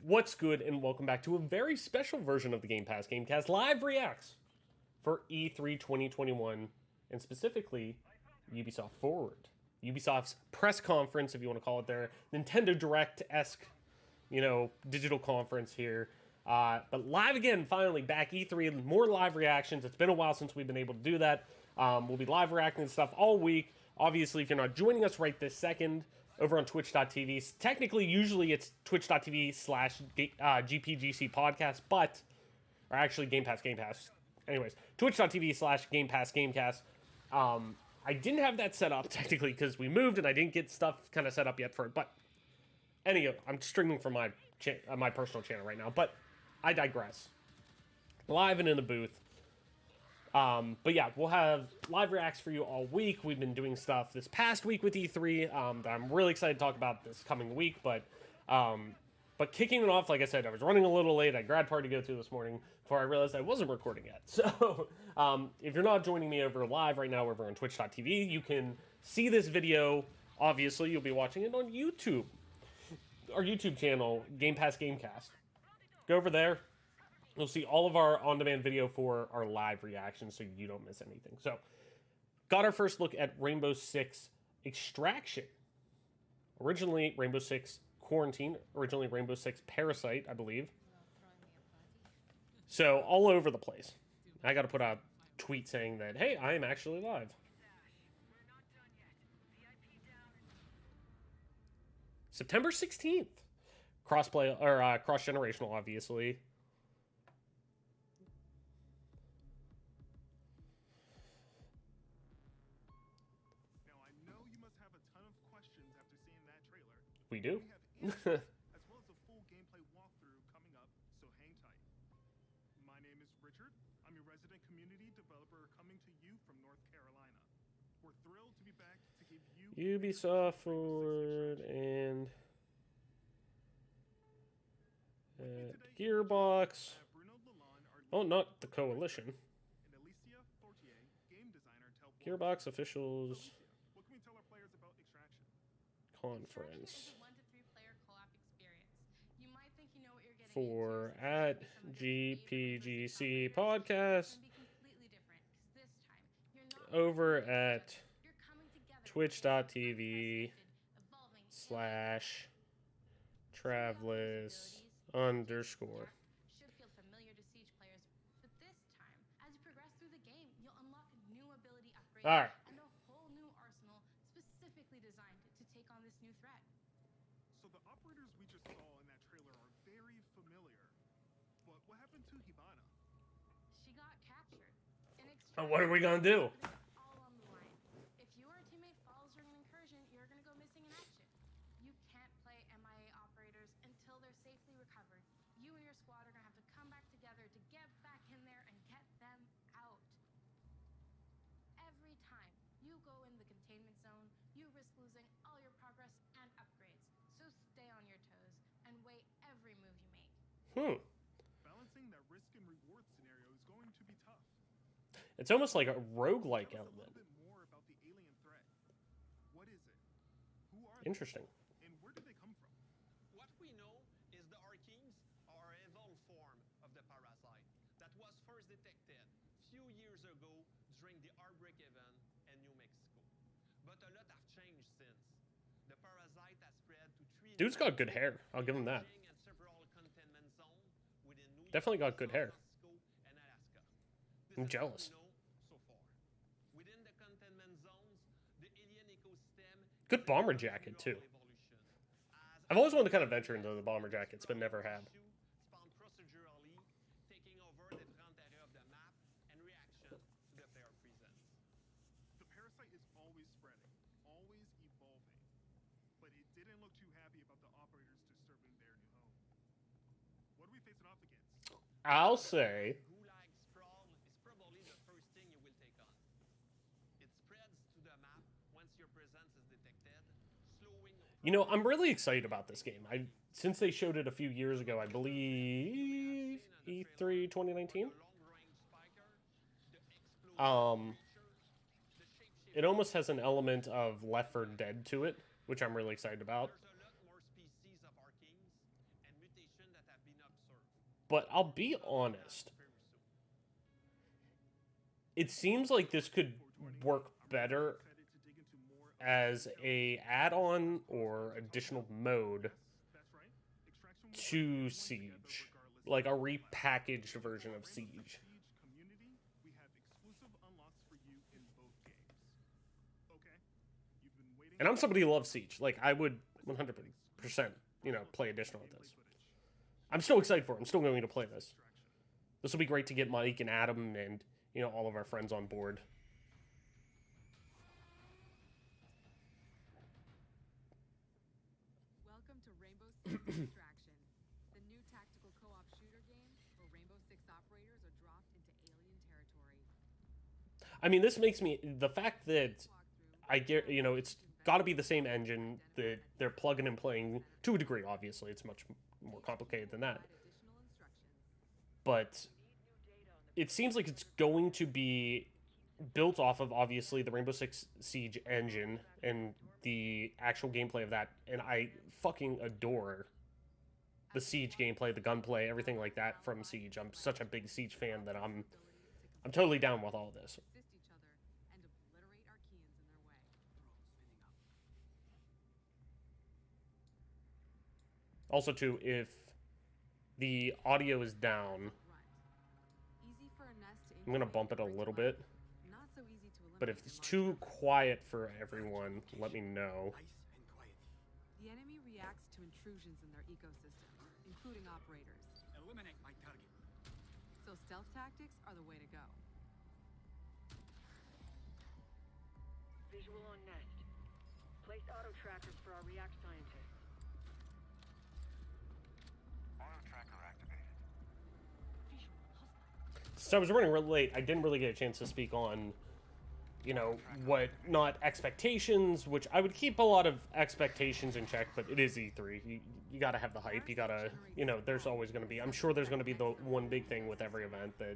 What's good, and welcome back to a very special version of the Game Pass Gamecast live reacts for E3 2021, and specifically Ubisoft Forward. Ubisoft's press conference, if you want to call it their Nintendo Direct-esque, digital conference here. But live again, finally, back E3, more live reactions. It's been a while since we've been able to do that. We'll be live reacting to stuff all week. Obviously, if you're not joining us right this second, over on twitch.tv. Technically, usually it's twitch.tv/GPGC podcast, or actually Game Pass. Anyways, twitch.tv/Game Pass. I didn't have that set up technically because we moved and I didn't get stuff kind of set up yet for it. But anyway, I'm streaming from my personal channel right now. But I digress. Live and in the booth. But yeah, we'll have live reacts for you all week. We've been doing stuff this past week with E3 that I'm really excited to talk about this coming week. But kicking it off, like I said, I was running a little late. I had grad party to go to this morning before I realized I wasn't recording yet. So if you're not joining me over live right now over on twitch.tv, you can see this video. Obviously, you'll be watching it on YouTube. Our YouTube channel, Game Pass Gamecast. Go over there. You'll see all of our on-demand video for our live reactions so you don't miss anything. So, got our first look at Rainbow Six Extraction. Originally, Rainbow Six Quarantine. Originally, Rainbow Six Parasite, I believe. So, all over the place. I got to put out a tweet saying that, hey, I am actually live. September 16th. Crossplay, or cross-generational, obviously. We do. As well as a full gameplay walkthrough coming up, so hang tight. My name is Richard. I'm your resident community developer coming to you from North Carolina. We're thrilled to be back to give you Ubisoft Forward and Gearbox. Oh, not the Coalition. Gearbox officials conference for at GPGC podcast over at twitch.tv/Travelers_. Should feel familiar to Siege players, but this time, as you progress through the game, you'll unlock new ability upgrades and a whole new arsenal specifically designed to take on this new threat. So the operators we just saw in that trailer are very familiar. But what happened to Hibana? She got captured. What are we gonna do? All on the line. If you or a teammate falls during an incursion, you're gonna go missing in action. You can't play MIA operators until they're safely recovered. You and your squad are gonna have to come back together to get back in there and get them out. Every time you go in the containment zone, you risk losing all your progress and upgrades. So stay on your toes and weigh every move you make. Balancing that risk and reward scenario is going to be tough. It's almost like a roguelike Tell us element. a little bit more about the alien threat. What is it? Who are Interesting. they? And where did they come from? What we know is the Arkeens are an evolved form of the parasite that was first detected few years ago during the Outbreak event in New Mexico. But a lot have changed since. The parasite has spread to 3 Dude's got good hair. I'll give him that. and several containment zones within New Definitely York, got good hair. San Francisco, and Alaska. This I'm is jealous. what we know so far. Within the containment zones, the alien ecosystem Good bomber jacket, too. I've always wanted to kind of venture into the bomber jackets, but never have. Spawn procedurally, taking over the front area of the map and reaction to the player presence. The parasite is always spreading, always evolving. But it didn't look too happy about the operators disturbing their new home. What are we facing off against? I'll say Gulag sprawl is probably the first thing you will take on. It spreads to the map once your presence is detected, slowing. I'm really excited about this game. Since they showed it a few years ago, I believe E3 2019. It almost has an element of Left 4 Dead to it, which I'm really excited about. There's a lot more species of Arkeens and mutation that But I'll be honest. It seems like this could work better as a add-on or additional mode to Siege. Like a repackaged version of Siege. And I'm somebody who loves Siege. Like, I would 100%, you know, play additional of this. I'm still excited for it. I'm still going to play this. This will be great to get Mike and Adam and, you know, all of our friends on board. Welcome to Rainbow Six Extraction, the new tactical co-op shooter game where Rainbow Six operators are dropped into alien territory. I mean, this makes me... The fact that I get, you know, it's got to be the same engine that they're plugging and playing to a degree, obviously. It's much more complicated than that. But it seems like it's going to be built off of, obviously, the Rainbow Six Siege engine and the actual gameplay of that. And I fucking adore the Siege gameplay, the gunplay, everything like that from Siege. I'm such a big Siege fan that I'm totally down with all of this. Also, too, if the audio is down, I'm going to bump it a little bit. But if it's too quiet for everyone, let me know. The enemy reacts to intrusions in their ecosystem, including operators. Eliminate my target. So stealth tactics are the way to go. Visual on nest. Place auto trackers for our react scientists. So I was running really late. I didn't really get a chance to speak on, you know, what not expectations, which I would keep a lot of expectations in check, but it is E3. You got to have the hype. You got to, you know, there's always going to be, I'm sure there's going to be the one big thing with every event that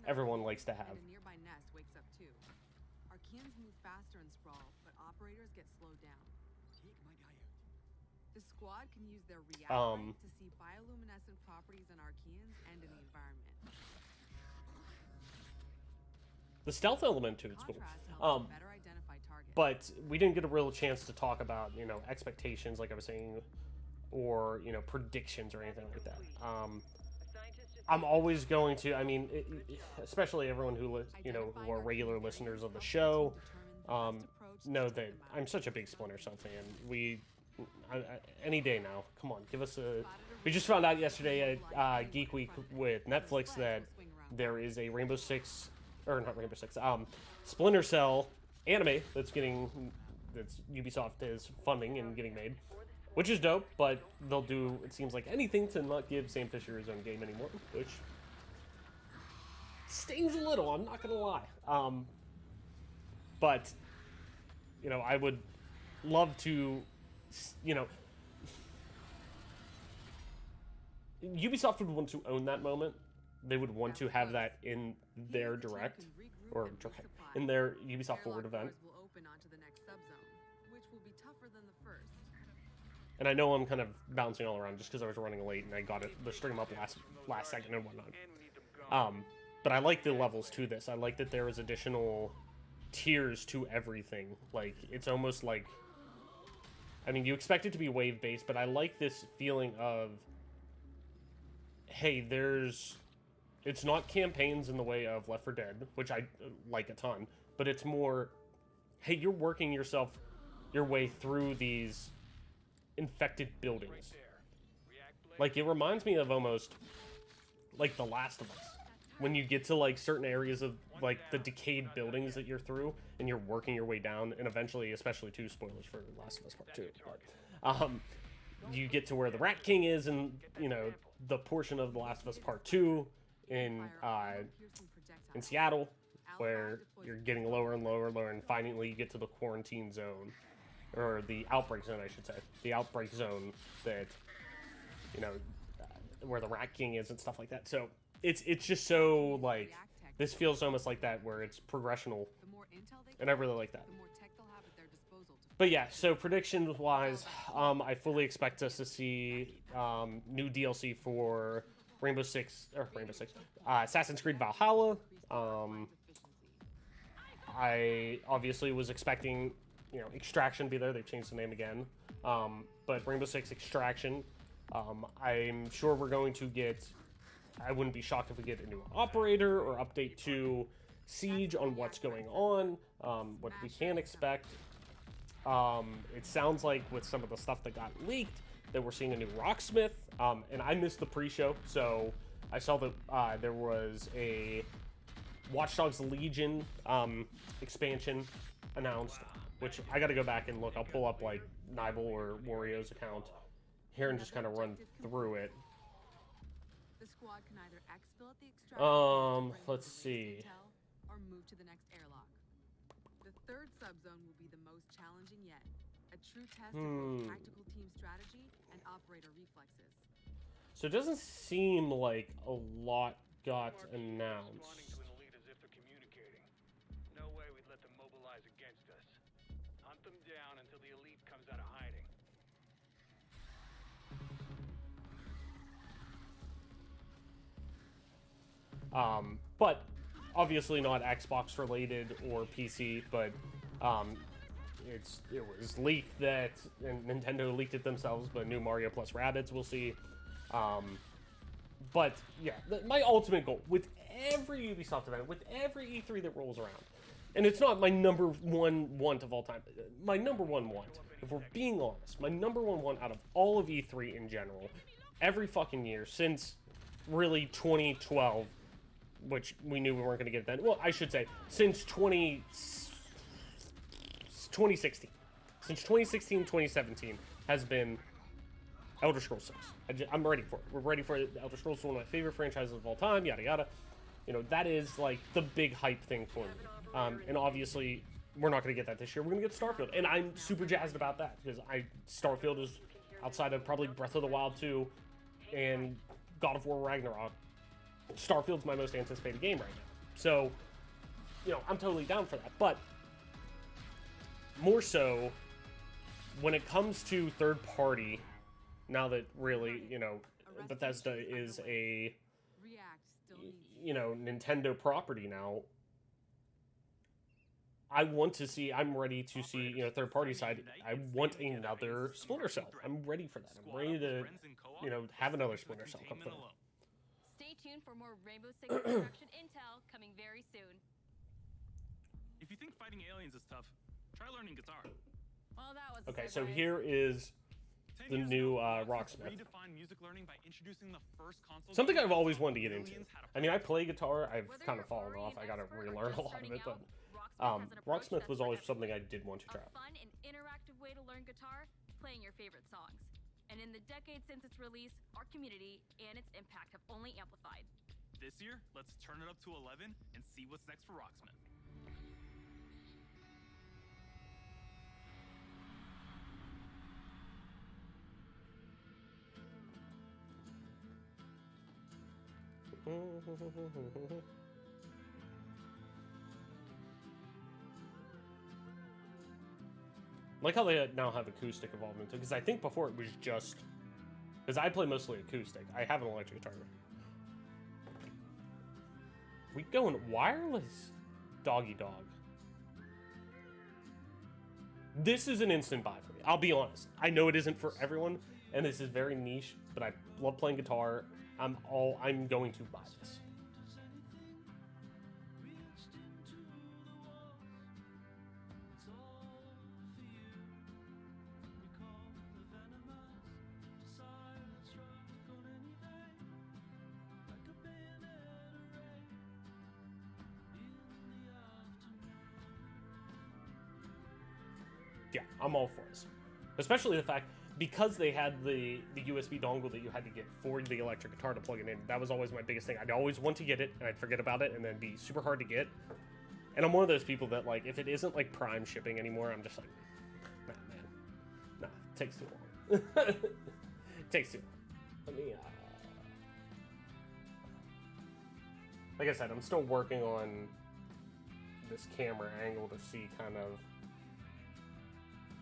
everyone likes to have. And a nearby nest wakes up too. Archeans move faster in Sprawl, but operators get slowed down. Take my guy out. The squad can use their react light to see bioluminescent properties in Archeans and in the environment. The stealth element to it's cool. Better identify targets. But we didn't get a real chance to talk about, you know, expectations, like I was saying, or, you know, predictions or anything like that. I'm always going to, I mean, especially everyone who, you know, who are regular listeners of the show, know that I'm such a big Splinter Cell fan. Any day now, come on, give us a... We just found out yesterday at Geek Week with Netflix that there is a Rainbow Six... Or not Rainbow Six, Splinter Cell anime that's Ubisoft is funding and getting made, which is dope. But they'll do, it seems like, anything to not give Sam Fisher his own game anymore, which stings a little. I'm not gonna lie. But you know, I would love to, you know, Ubisoft would want to own that moment. They would want to have that in their direct, or direct, in their Ubisoft Forward event. And I know I'm kind of bouncing all around just because I was running late and I got the stream up last second and whatnot. But I like the levels to this. I like that there is additional tiers to everything. Like, it's almost like, I mean, you expect it to be wave-based, but I like this feeling of, hey, it's not campaigns in the way of Left 4 Dead, which I like a ton, but it's more, hey, you're working your way through these infected buildings. Like, it reminds me of almost, like, The Last of Us. When you get to, like, certain areas of, like, the decayed buildings that you're through, and you're working your way down, and eventually, especially, too, spoilers for The Last of Us Part 2, but, you get to where the Rat King is, and, you know, the portion of The Last of Us Part 2, in Seattle, where you're getting lower and lower and lower, and finally you get to the quarantine zone, or the outbreak zone, I should say. The outbreak zone that, you know, where the Rat King is and stuff like that. So it's just so, like, this feels almost like that, where it's progressional, and I really like that. But yeah, so predictions-wise, I fully expect us to see new DLC for Assassin's Creed Valhalla. I obviously was expecting, you know, Extraction to be there. They changed the name again. But Rainbow Six Extraction. I'm sure we're going to get. I wouldn't be shocked if we get a new operator or update to Siege on what's going on, what we can expect. It sounds like with some of the stuff that got leaked that we're seeing a new Rocksmith, and I missed the pre-show, so I saw that there was a Watch Dogs Legion expansion announced, which I got to go back and look. I'll pull up like Nibel or Wario's account here and just kind of run through it. The squad can either exfil at the extraction Let's see. or move to the next airlock. The third subzone will be the most challenging yet. A true test of both tactical team strategy and operator reflexes. So it doesn't seem like a lot got announced. Responding to an elite as if they're communicating. No way we'd let them mobilize against us. Hunt them down until the elite comes out of hiding. But obviously not Xbox related or PC, but it was leaked that, and Nintendo leaked it themselves, but new Mario plus Rabbids we'll see. But yeah, my ultimate goal with every Ubisoft event, with every E3 that rolls around, and it's not my number one want of all time, my number one want, if we're being honest, my number one want out of all of E3 in general, every fucking year since really 2012, which we knew we weren't going to get then. Well, I should say since 2016. Since 2016, 2017 has been Elder Scrolls 6. I'm ready for it. We're ready for it. Elder Scrolls is one of my favorite franchises of all time, yada yada. You know, that is like the big hype thing for me. And obviously, we're not going to get that this year. We're going to get Starfield. And I'm super jazzed about that because Starfield is, outside of probably Breath of the Wild 2 and God of War Ragnarok, Starfield's my most anticipated game right now. So, you know, I'm totally down for that. But more so, when it comes to third party, now that really, you know, Bethesda is a, you know, Nintendo property now, I'm ready to see, you know, third party side. I want another Splinter Cell. I'm ready for that. I'm ready to, you know, have another Splinter Cell come through. Stay tuned for more Rainbow Six Extraction intel coming very soon. If you think fighting aliens is tough, try learning guitar. Well, that was Okay, so here is the new Rocksmith. Redefined music learning by introducing the first console. Something I've always wanted to get into. I mean, I play guitar. I've kind of fallen off. I gotta relearn a lot of it, but Rocksmith was always something I did want to try. A fun and interactive way to learn guitar, playing your favorite songs. And in the decade since its release, our community and its impact have only amplified. This year, let's turn it up to 11 and see what's next for Rocksmith. Like how they now have acoustic involvement too, because I think before it was just, because I play mostly acoustic. I have an electric guitar. We going wireless, doggy dog. This is an instant buy for me. I'll be honest. I know it isn't for everyone, and this is very niche, but I love playing guitar. I'm going to buy this. Yeah, I'm all for this. Especially the fact, because they had the USB dongle that you had to get for the electric guitar to plug it in. That was always my biggest thing. I'd always want to get it, and I'd forget about it, and then be super hard to get. And I'm one of those people that, like, if it isn't, like, Prime shipping anymore, I'm just like, nah, man. Nah, it takes too long. It takes too long. Let me, like I said, I'm still working on this camera angle to see kind of,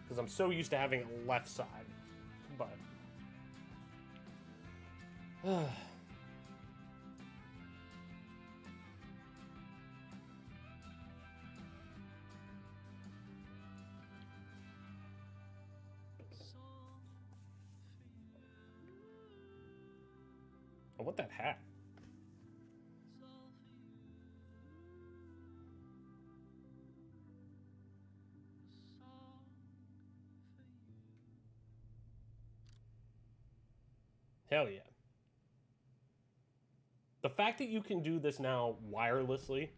because I'm so used to having it left side, but I want that hat. Hell yeah. The fact that you can do this now wirelessly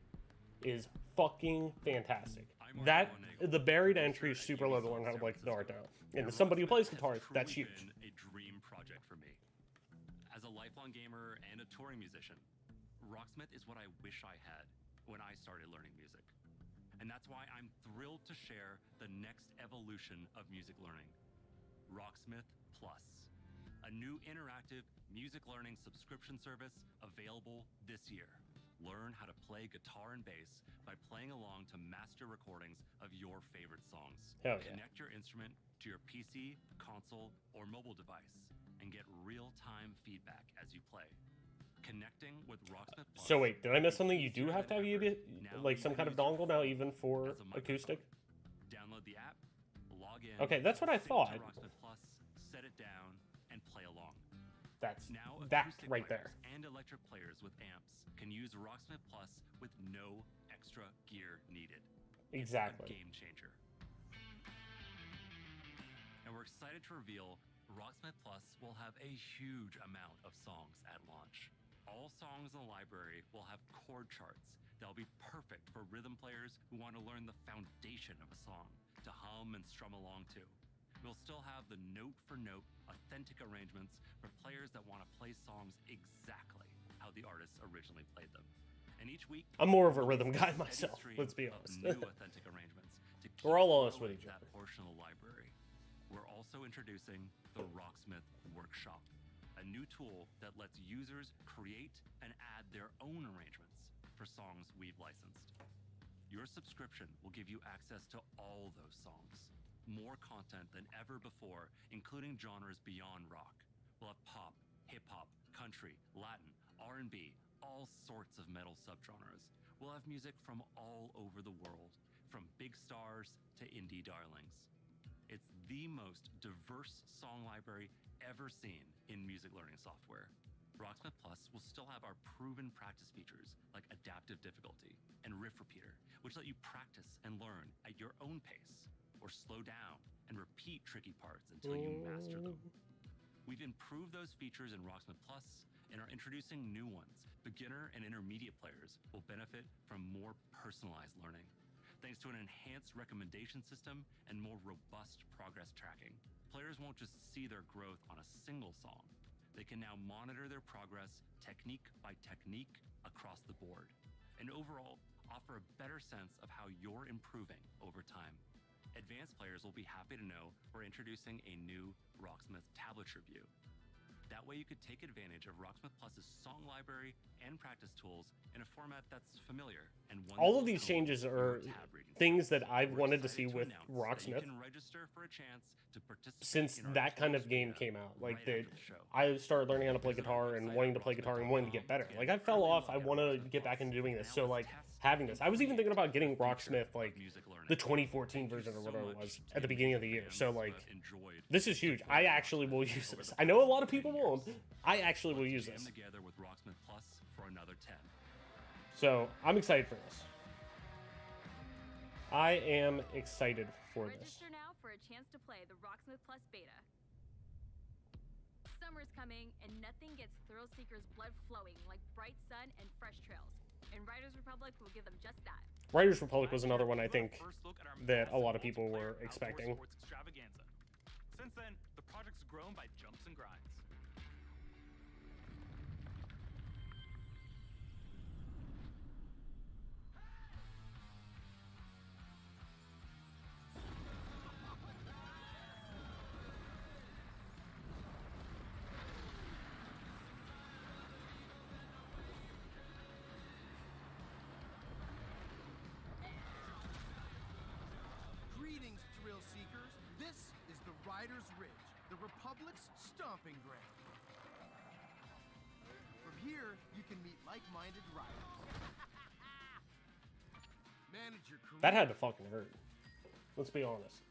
is fucking fantastic. That the buried entry is super low to learn how to play guitar now. And as somebody who plays guitar, that's huge. A dream project for me. As a lifelong gamer and a touring musician, Rocksmith is what I wish I had when I started learning music. And that's why I'm thrilled to share the next evolution of music learning, Rocksmith Plus, a new interactive music learning subscription service available this year. Learn how to play guitar and bass by playing along to master recordings of your favorite songs. Hell yeah. Connect your instrument to your PC, console, or mobile device and get real-time feedback as you play. Connecting with Rocksmith Plus. So wait, did I miss something? You do have to have like some kind of dongle now, even for acoustic? Download the app, log in. Okay, that's what I thought. Rocksmith Plus, set it down, and play along. That's Now that acoustic right players there. and electric players with amps can use Rocksmith Plus with no extra gear needed. Exactly. A game changer. And we're excited to reveal Rocksmith Plus will have a huge amount of songs at launch. All songs in the library will have chord charts that'll be perfect for rhythm players who want to learn the foundation of a song to hum and strum along to. We'll still have the note-for-note authentic arrangements for players that want to play songs exactly how the artists originally played them. And each week, I'm more of a rhythm guy myself, let's be honest. New authentic arrangements to keep We're all honest with growing each that other. portion of the library. We're also introducing the Rocksmith Workshop, a new tool that lets users create and add their own arrangements for songs we've licensed. Your subscription will give you access to all those songs. More content than ever before, including genres beyond rock. We'll have pop, hip-hop, country, Latin, R&B, all sorts of metal subgenres. We'll have music from all over the world, from big stars to indie darlings. It's the most diverse song library ever seen in music learning software. Rocksmith Plus will still have our proven practice features like adaptive difficulty and riff repeater, which let you practice and learn at your own pace, or slow down and repeat tricky parts until you master them. We've improved those features in Rocksmith Plus and are introducing new ones. Beginner and intermediate players will benefit from more personalized learning, thanks to an enhanced recommendation system and more robust progress tracking. Players won't just see their growth on a single song. They can now monitor their progress technique by technique across the board, and overall offer a better sense of how you're improving over time. Advanced players will be happy to know we're introducing a new Rocksmith Tablature view. That way you could take advantage of Rocksmith Plus's song library and practice tools in a format that's familiar and one All that of these will changes your are tab reading things skills. that I've We're wanted to see excited with announce that you Rocksmith can register for a chance to participate since in our that kind of exclusive game beta came out. Like right that, after the show. I started learning how to play guitar and wanting to play guitar and wanting to get better. Like I fell off. I want to get back into doing this. So like having this, I was even thinking about getting Rocksmith like the 2014 version or whatever it was at the beginning of the year. So like this is huge. I actually will use this. I know a lot of people won't. I actually will use this. Together with Rocksmith Plus for another 10. So I'm excited for this. I am excited for this. Register now for a chance to play the Rocksmith Plus beta. Summer's coming, and nothing gets thrill seekers' blood flowing like bright sun and fresh trails. And Riders Republic will give them just that. Riders Republic was another one I think that a lot of people were expecting. Sports extravaganza. Since then, the project's grown by jumps and grinds. Greetings, thrill seekers. This is the Riders Ridge, the Republic's stomping ground. From here, you can meet like-minded riders. Manage your career. That had to fucking hurt. Let's be honest.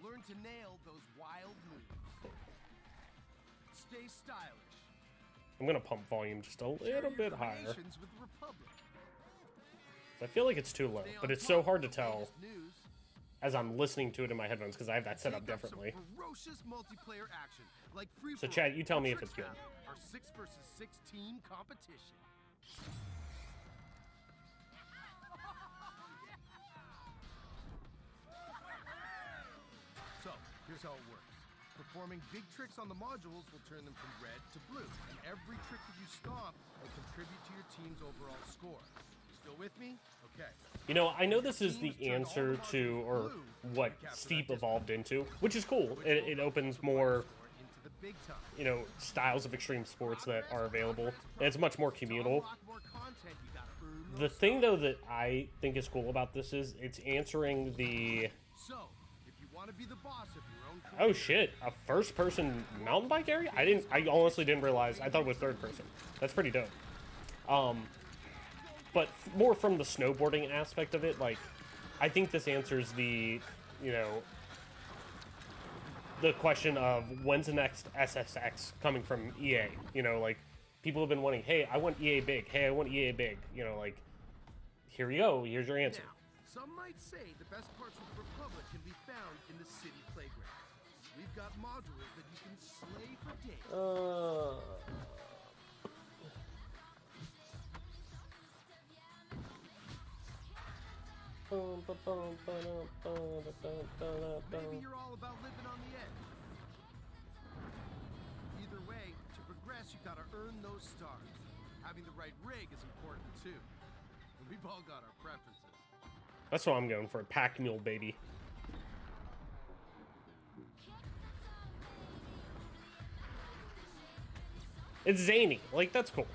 Learn to nail those wild moves. Stay stylish. I'm gonna pump volume just a little Share your bit higher. creations with the Republic. I feel like it's too low, Stay but on it's so top hard to of the tell latest news. as I'm listening to it in my headphones because I have that set up Take some differently. ferocious multiplayer action, like free So Chad, you tell me if it's good. Our 6 versus 6 team competition. So, here's how it works. Performing big tricks on the modules will turn them from red to blue, and every trick that you stomp will contribute to your team's overall score. Still with me? Okay. You know, I know this is the answer to, or what Steep evolved into, which is cool. It opens more, Into the big time. you know, styles of extreme sports that are available, and it's much more communal. Unlock more content, you gotta earn The those thing, though, that I think is cool about this is it's answering the... So, if you want to be the boss of your own Oh shit, a first-person mountain bike area? I honestly didn't realize. I thought it was third-person. That's pretty dope. But more from the snowboarding aspect of it, like, I think this answers the, you know, the question of when's the next SSX coming from EA? You know, like, people have been wanting, hey, I want EA big. Hey, I want EA big. You know, like, here you go. Here's your answer. Now, some might say the best parts of the Republic can be found in the city playground. We've got modules that you can slay for days. Maybe you're all about living on the edge. Either way, to progress, you gotta earn those stars. Having the right rig is important too. And we've all got our preferences. That's what I'm going for. Pack mule, baby. It's zany. Like, that's cool.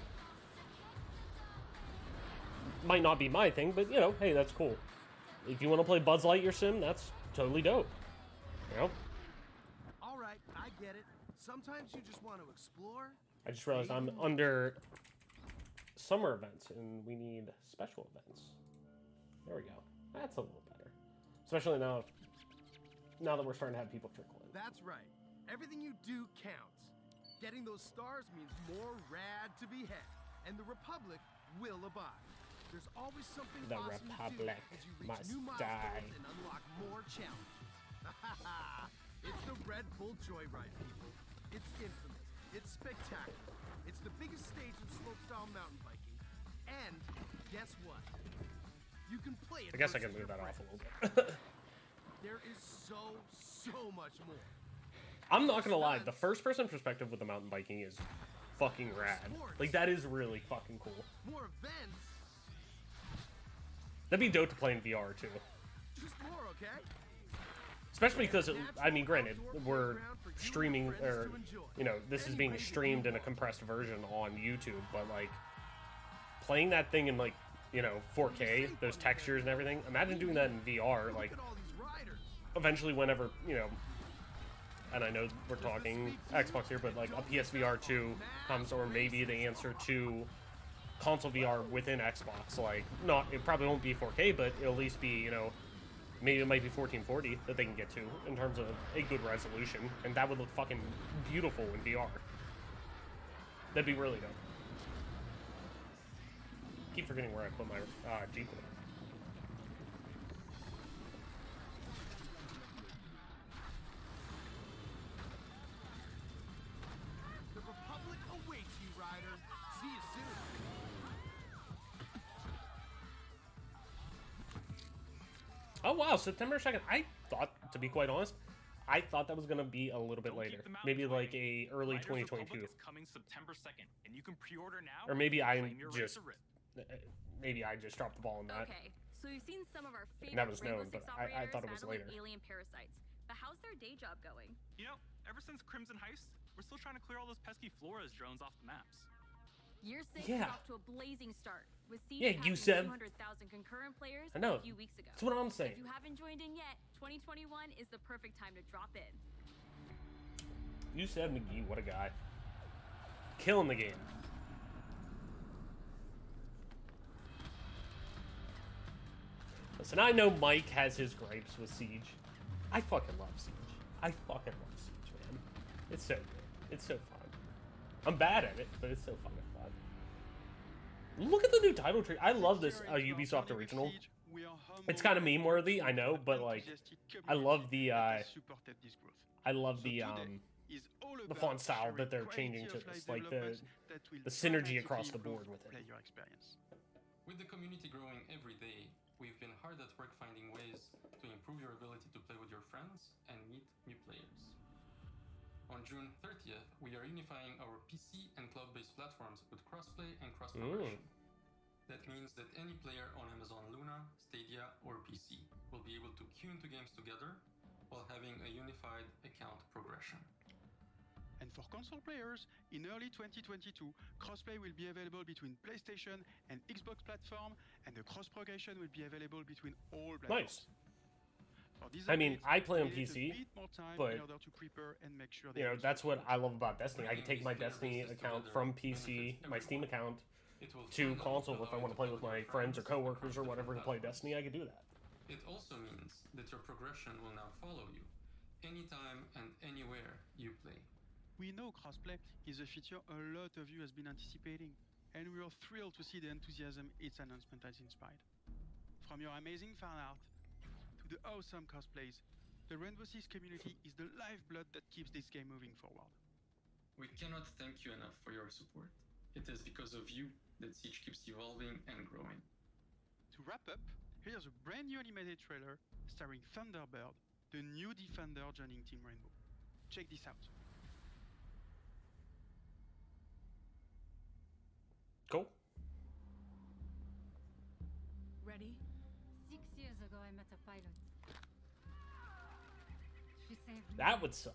Might not be my thing, but, you know, hey, that's cool. If you want to play Buzz Lightyear Sim, that's totally dope. You know? All right, I get it. Sometimes you just want to explore. I just realized I'm under summer events, and we need special events. There we go. That's a little better. Especially now that we're starting to have people trickle in. That's right. Everything you do counts. Getting those stars means more rad to be had, and the Republic will abide. There's always something The awesome to do Republic as you reach must new milestones die. and unlock more challenges. It's the Red Bull Joyride, people. It's infamous. It's spectacular. It's the biggest stage of slopestyle mountain biking. And guess what? You can play it. I guess I versus can move your that off a friends. little bit. There is so much more. I'm not gonna lie, the first-person perspective with the mountain biking is fucking rad. Like, that is really fucking cool. More events. That'd be dope to play in VR, too. Just more, okay? Especially because, I mean, granted, we're streaming, or, you know, this is being streamed in a compressed version on YouTube, but, like, playing that thing in, like, you know, 4K, those textures and everything, imagine doing that in VR, like, eventually whenever, you know, and I know we're talking Xbox here, but, like, a PSVR 2 comes, or maybe the answer to console VR within Xbox, like, it probably won't be 4K, but it'll at least be, you know, maybe it might be 1440 that they can get to in terms of a good resolution, and that would look fucking beautiful in VR. That'd be really dope. Keep forgetting where I put my G-Cord. The Republic awaits you, Ryder. See you soon. Oh wow, September 2nd. I thought, to be quite honest, I thought that was gonna be a little bit later. Maybe like a early 2022. Coming September 2nd, and you can pre-order now. Or maybe and I'm claim your just right to rip. maybe I just dropped the ball on that. Okay, so we've seen some of our And favorite that was known, Rainbow but Six I thought it was operators later. battling alien parasites. But how's their day job going? You know, ever since Crimson Heist, we're still trying to clear all those pesky Flores drones off the maps. Year 6 Yeah. is off to a blazing start, with Siege Yeah, passing you said- 200,000 concurrent players I know. a few weeks ago. That's what I'm saying. If you haven't joined in yet, 2021 is the perfect time to drop in. Yusef McGee, what a guy. Killing the game. Listen, I know Mike has his gripes with Siege. I fucking love Siege. I fucking love Siege, man. It's so good. It's so fun. I'm bad at it, but it's so fucking fun. Look at the new title tree. I love this Ubisoft original. It's kind of meme worthy, I know, but like, I love the font style that they're changing to this, like the synergy across the board with it. With the community growing every day, we've been hard at work finding ways to improve your ability to play with your friends and meet new players. On June 30th, we are unifying our PC and cloud-based platforms with crossplay and cross-progression. That means that any player on Amazon Luna, Stadia, or PC will be able to queue into games together while having a unified account progression. And for console players, in early 2022, crossplay will be available between PlayStation and Xbox platform, and the cross-progression will be available between all platforms. Nice. I mean, I play on PC, but you know, that's what I love about Destiny. I can take my Destiny account from PC, my Steam account, to console if I want to play with my friends or coworkers or whatever to play Destiny. I can do that. It also means that your progression will now follow you anytime and anywhere you play. We know crossplay is a feature a lot of you has been anticipating, and we are thrilled to see the enthusiasm its announcement has inspired. From your amazing fan art to the awesome cosplays, the Rainbow Six community is the lifeblood that keeps this game moving forward. We cannot thank you enough for your support. It is because of you that Siege keeps evolving and growing. To wrap up, here's a brand new animated trailer starring Thunderbird, the new Defender joining Team Rainbow. Check this out. Cool. Ready? 6 years ago, I met a pilot. She saved me. That would suck.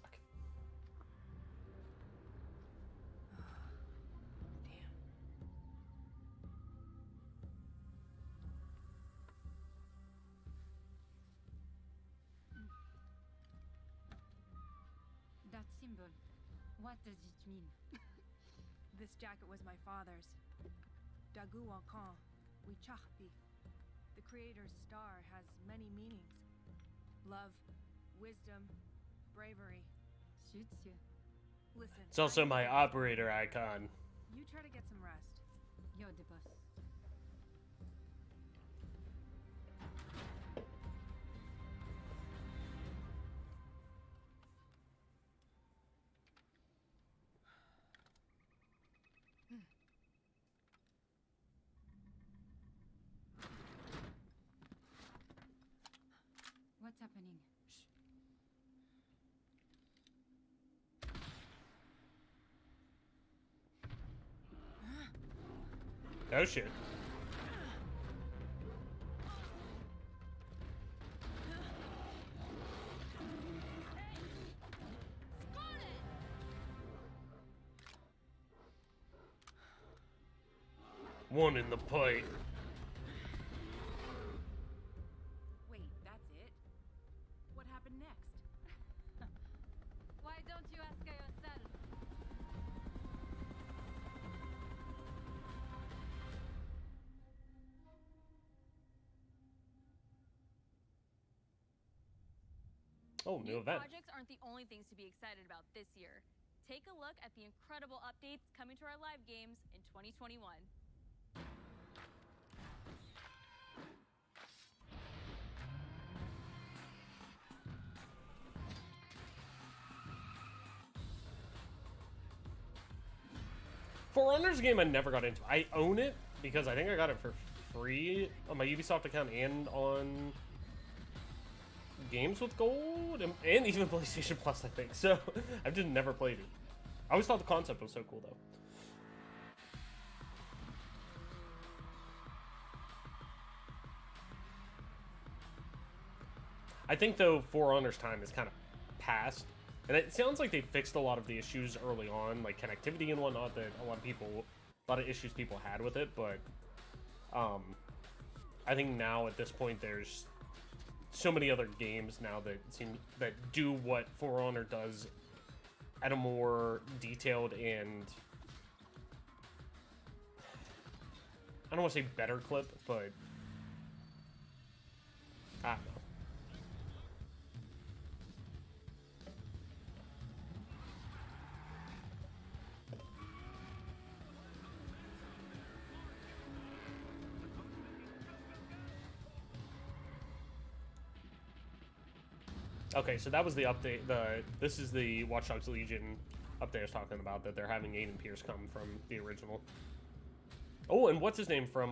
That symbol, what does it mean? This jacket was my father's. Dagu Wankan, Wichahpi. The creator's star has many meanings. Love, wisdom, bravery. Suits you. Listen. It's also my operator icon. You try to get some rest. You're the boss. What's happening? Shh. Oh shit. One in the pipe. Wait, that's it? What happened next? Why don't you ask her yourself? Oh, new event. Projects aren't the only things to be excited about this year. Take a look at the incredible updates coming to our live games in 2021. For Honor's game I never got into. I own it because I think I got it for free on my Ubisoft account and on Games with Gold and even PlayStation Plus, I think. So I've just never played it. I always thought the concept was so cool though. I think though For Honor's time is kind of past. And it sounds like they fixed a lot of the issues early on, like connectivity and whatnot, that a lot of issues people had with it. But I think now at this point, there's so many other games now that do what For Honor does at a more detailed and I don't want to say better clip, but I don't know. Okay, so that was the update. This is the Watch Dogs Legion update I was talking about, that they're having Aiden Pierce come from the original. Oh, and what's his name from,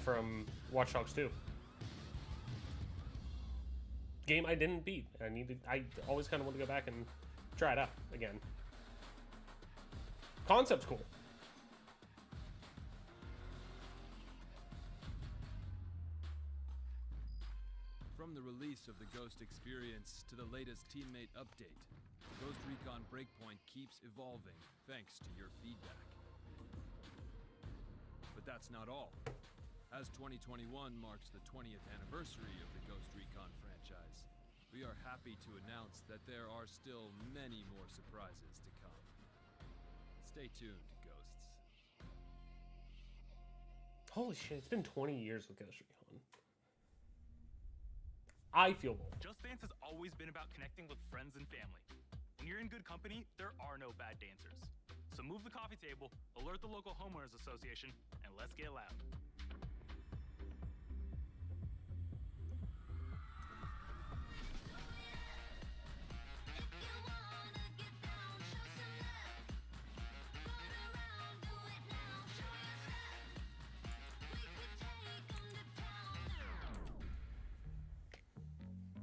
from Watch Dogs 2. Game I didn't beat. I always kind of want to go back and try it out again. Concept's cool. From the release of the Ghost experience to the latest teammate update, Ghost Recon Breakpoint keeps evolving thanks to your feedback. But that's not all. As 2021 marks the 20th anniversary of the Ghost Recon franchise, we are happy to announce that there are still many more surprises to come. Stay tuned, Ghosts. Holy shit, it's been 20 years with Ghost Recon. I feel bold. Just Dance has always been about connecting with friends and family. When you're in good company, there are no bad dancers. So move the coffee table, alert the local homeowners association, and let's get loud.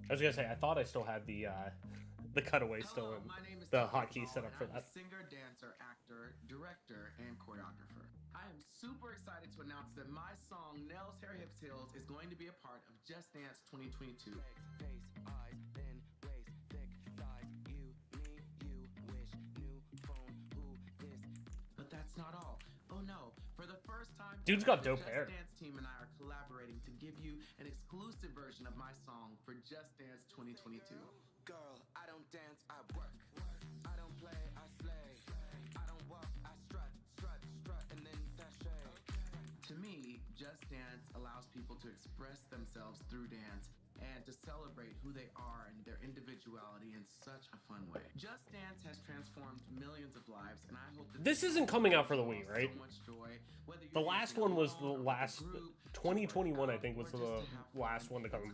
I was gonna say, I thought I still had the cutaway still in the hotkey set up for that. Singer, dancer, actor, director, and choreographer. I am super excited to announce that my song Nell's Hair Hips Heels is going to be a part of Just Dance 2022. But that's not all. Oh no, for the first time, Dude's got dope the hair. Just Dance team and I are collaborating to give you an exclusive version of my song for Just Dance 2022. Girl, I don't dance, I work. I don't play, I slay. I don't walk, I strut, and then sashay. To me, Just Dance allows people to express themselves through dance and to celebrate who they are and their individuality in such a fun way. Just Dance has transformed millions of lives, and I hope that This isn't coming out for the Wii, right? so much joy, whether The you're last dancing one was the alone or with a last... group, 2021, I think, was the last one to come.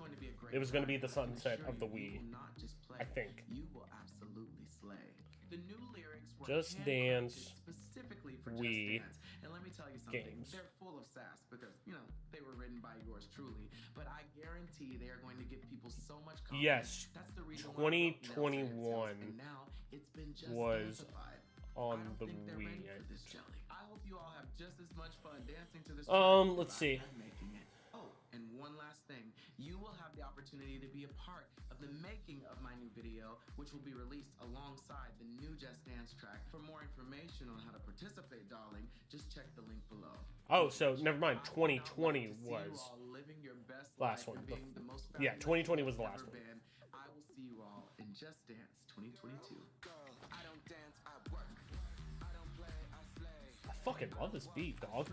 It was going to be the sunset of the Wii, not just play, I think. you will absolutely slay. The new lyrics were Just handcrafted Dance, specifically for Wii Just Dance. And let me tell you something, games. they're full of sass because, you know, they were written by yours truly. But I guarantee they are going to give people so much confidence. Yes, That's the reason why I wrote Nell's Hair Hips Heels, 2021 and now it's been just was Dancified. on I don't the think they're Wii. ready for this jelly. I hope you all have just as much fun dancing to this Let's see. as I have making it. Oh, and one last thing. You will have the opportunity to be a part of the making of my new video, which will be released alongside the new Just Dance track. For more information on how to participate, darling, just check the link below. Oh, so never mind. 2020 was living your best last life one. and being the most Yeah, fabulous 2020 was the you've last ever one. been. I will see you all in Just Dance 2022. Girl, I don't dance, I work. I don't play, I slay. I fucking love this beat, dog.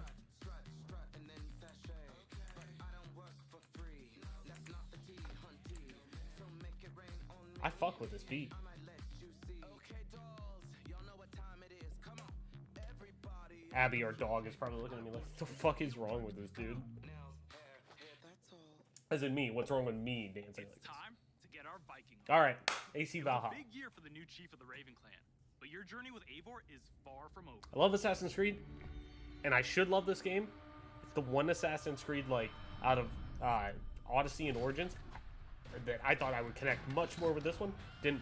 I fuck with this beat. Abby, our dog, is probably looking at me like, what the fuck is wrong with this dude? As in me, what's wrong with me dancing like this? Time to get our Viking. Alright, AC It was Valhalla. a big year for the new chief of the Raven clan, but your journey with Eivor is far from over. I love Assassin's Creed, and I should love this game. It's the one Assassin's Creed, like, out of Odyssey and Origins that I thought I would connect much more with this one. Didn't.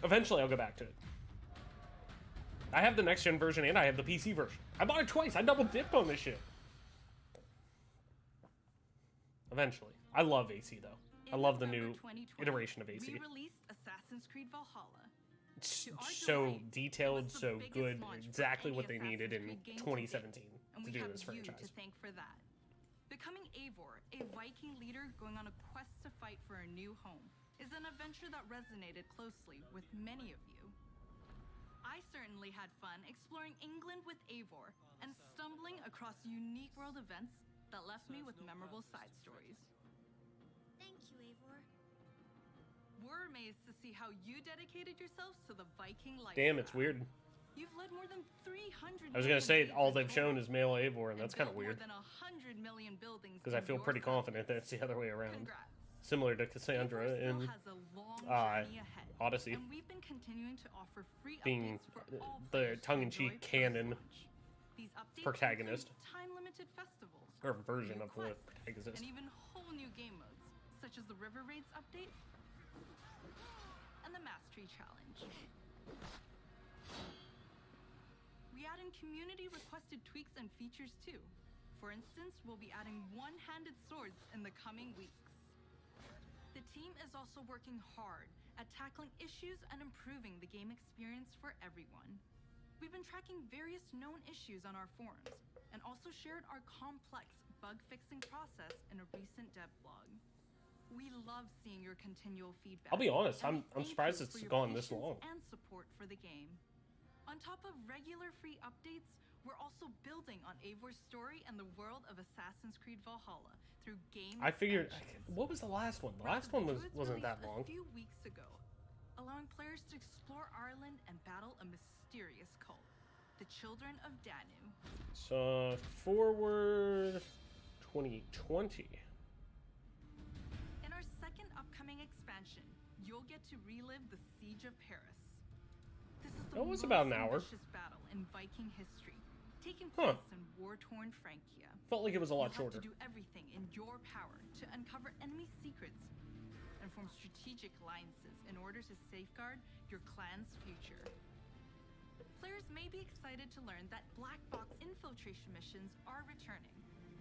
Eventually, I'll go back to it. I have the next-gen version, and I have the PC version. I bought it twice. I double-dipped on this shit. Eventually. I love AC, though. I love the new iteration of AC. We released Assassin's Creed Valhalla. It's To our so delight, detailed, it was the so biggest good, launch for exactly any what they needed in Assassin's Creed game to date, 2017 and to we do have this you franchise. to thank for that. Becoming Eivor, a Viking leader going on a quest to fight for a new home, is an adventure that resonated closely with many of you. I certainly had fun exploring England with Eivor and stumbling across unique world events that left me with memorable side stories. Thank you, Eivor. We're amazed to see how you dedicated yourselves to the Viking lifestyle. Damn, it's weird. You've led more than 300 I was gonna say, million all days they've in shown total is male Eivor, and that's kind of built weird. More than 100 million buildings Because I in feel your pretty city. confident that it's the other way around. Congrats. similar to Cassandra Eivor still in has a long journey ahead, Odyssey, and we've been continuing to offer free being updates for all the players to tongue-in-cheek enjoy canon post-launch. These updates protagonist, include time-limited festivals, or version new of the quests, protagonist. and even whole new game modes, such as the River Raids update and the Mastery Challenge. We add in community-requested tweaks and features too. For instance, we'll be adding one-handed swords in the coming weeks. The team is also working hard at tackling issues and improving the game experience for everyone. We've been tracking various known issues on our forums, and also shared our complex bug-fixing process in a recent dev blog. We love seeing your continual feedback. I'll be honest, and I'm we thank surprised you it's for your gone this patience long. and support for the game. On top of regular free updates, we're also building on Eivor's story and the world of Assassin's Creed Valhalla through game I figured, expansions. what was the last one? The Breath last of one the wasn't Druids that released long. a few weeks ago, allowing players to explore Ireland and battle a mysterious cult, the Children of Danu. So, Forward 2020. In our second upcoming expansion, you'll get to relive the Siege of Paris. This is the That was most about an hour. ambitious battle in Viking history, taking Huh. place in war-torn Francia. Felt like it was a lot You'll shorter. have to do everything in your power to uncover enemy secrets and form strategic alliances in order to safeguard your clan's future. Players may be excited to learn that black box infiltration missions are returning.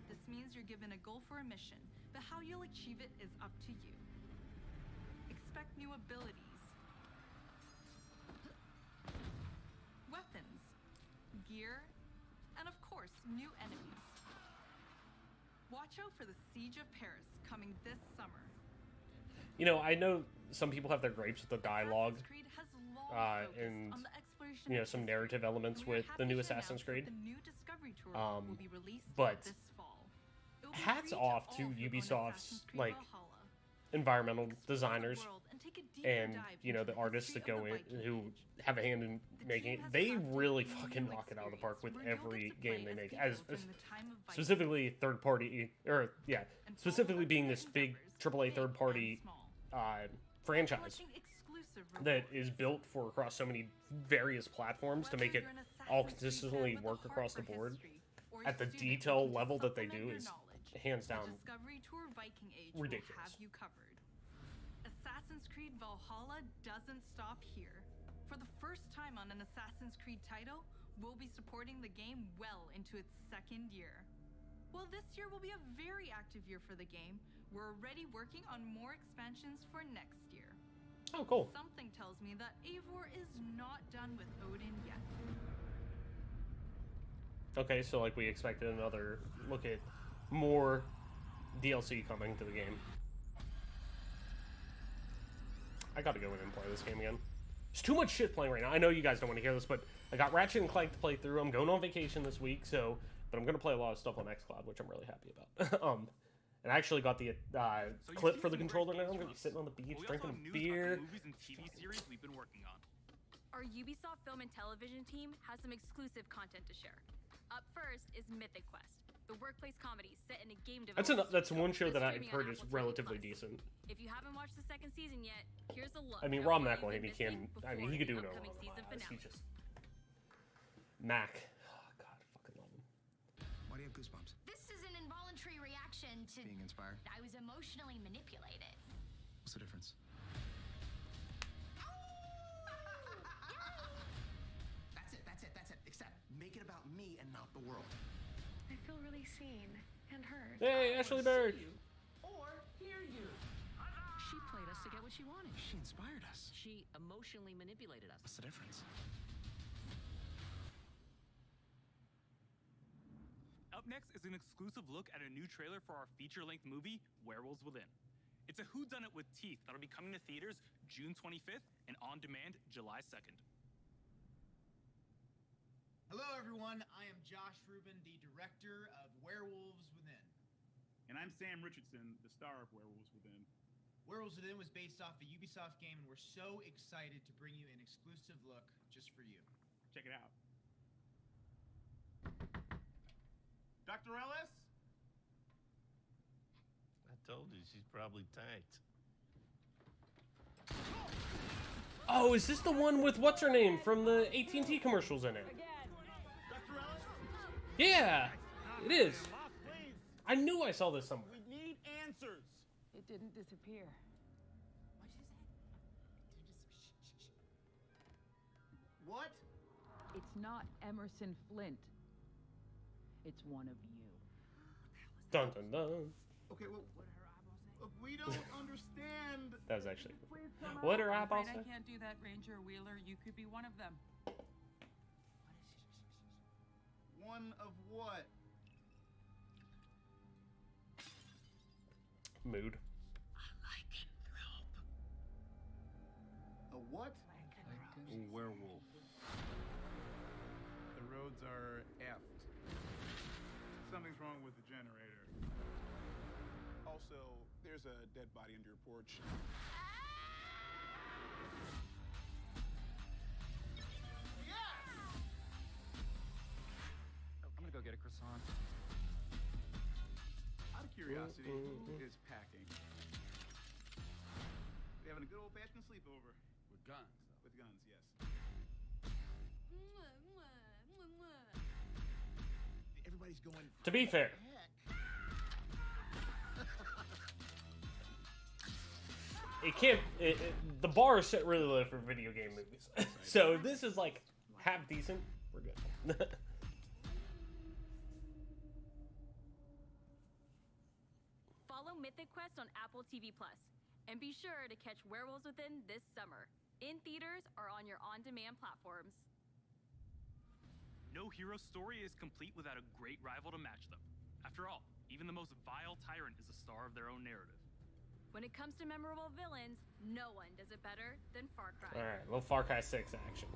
This means you're given a goal for a mission, but how you'll achieve it is up to you. Expect new abilities, weapons, gear, and of course, new enemies. Watch out for the Siege of Paris coming this summer. You know, I know some people have their gripes with the dialogue, Assassin's Creed has long and focused on the exploration you know, of some history, narrative elements and we are with the happy new to Assassin's announce Creed. that the new Discovery Tour will be released But this fall. It will be hats free off all to who own Ubisoft's Assassin's Creed like Valhalla. environmental Explore the designers world and take a deeper and dive you know into the the artists history that of go the in Viking who Age. have a hand in making team it. has They crafted really a fucking new knock it out of the park with experience where you'll every get to play game they as make, people as during the time of Viking. specifically third party, or yeah, specifically being this big AAA third party franchise Collecting exclusive that rewards. is built for across so many various platforms to make it Whether you're an all Assassin's Creed consistently fan with a work heart across for the board history, or a at the student detail looking to level that they supplement do your is knowledge, hands the down Discovery Tour Viking Age ridiculous. will have you covered. Assassin's Creed Valhalla doesn't stop here. For the first time on an Assassin's Creed title, we'll be supporting the game well into its second year. While this year will be a very active year for the game, we're already working on more expansions for next year. Oh, cool. Something tells me that Eivor is not done with Odin yet. Okay, so like we expected another look at more DLC coming to the game. I gotta go in and play this game again. There's too much shit playing right now. I know you guys don't want to hear this, but I got Ratchet and Clank to play through. I'm going on vacation this week, but I'm gonna play a lot of stuff on xCloud, which I'm really happy about. And I actually got the clip for the controller now. I'm gonna be sitting on the beach drinking a beer. Movies and TV series we've been working on. Our Ubisoft Film and Television team has some exclusive content to share. Up first is Mythic Quest, the workplace comedy set in a game development. That's one show that I've streaming on heard is Apple TV+. relatively decent. If you haven't watched the second season yet, here's a look. I mean, at Rob what you've McElhenney been missing he could do before no the upcoming wrong. season He finale. just Mac. Oh God, I fucking love him. Why do you have goosebumps? This is an involuntary reaction to Being inspired? I was emotionally manipulated. What's the difference? That's it. Except make it about me and not the world. I feel really seen and heard. Hey, Ashley Bird. Or hear you. She played us to get what she wanted. She inspired us. She emotionally manipulated us. What's the difference? Up next is an exclusive look at a new trailer for our feature-length movie, Werewolves Within. It's a whodunit with teeth that'll be coming to theaters June 25th and on demand July 2nd. Hello, everyone. I am Josh Rubin, the director of Werewolves Within. And I'm Sam Richardson, the star of Werewolves Within. Werewolves Within was based off a Ubisoft game, and we're so excited to bring you an exclusive look just for you. Check it out. Dr. Ellis? told you she's probably tanked. Oh, is this the one with what's her name from the AT&T commercials in it? Yeah, it is. I knew I saw this somewhere. We need answers. It didn't disappear. What? It's not Emerson Flint. It's one of you. Dun dun dun. Okay, well, we don't understand. That was actually. What her eyeball I say? can't do that, Ranger Wheeler. You could be one of them. One of what? Mood. A what? Werewolf. The roads are effed. Something's wrong with the generator. Also, there's a dead body under your porch. I'm gonna go get a croissant. Out of curiosity, who is packing? We having a good old-fashioned sleepover. With guns. With guns, yes. Everybody's going. To be fair, it can't. The bar is set really low for video game movies. So if this is like half decent, we're good. Follow Mythic Quest on Apple TV Plus, and be sure to catch Werewolves Within this summer, in theaters or on your on-demand platforms. No hero story is complete without a great rival to match them. After all, even the most vile tyrant is a star of their own narrative. When it comes to memorable villains, no one does it better than Far Cry. All right, little Far Cry 6 action.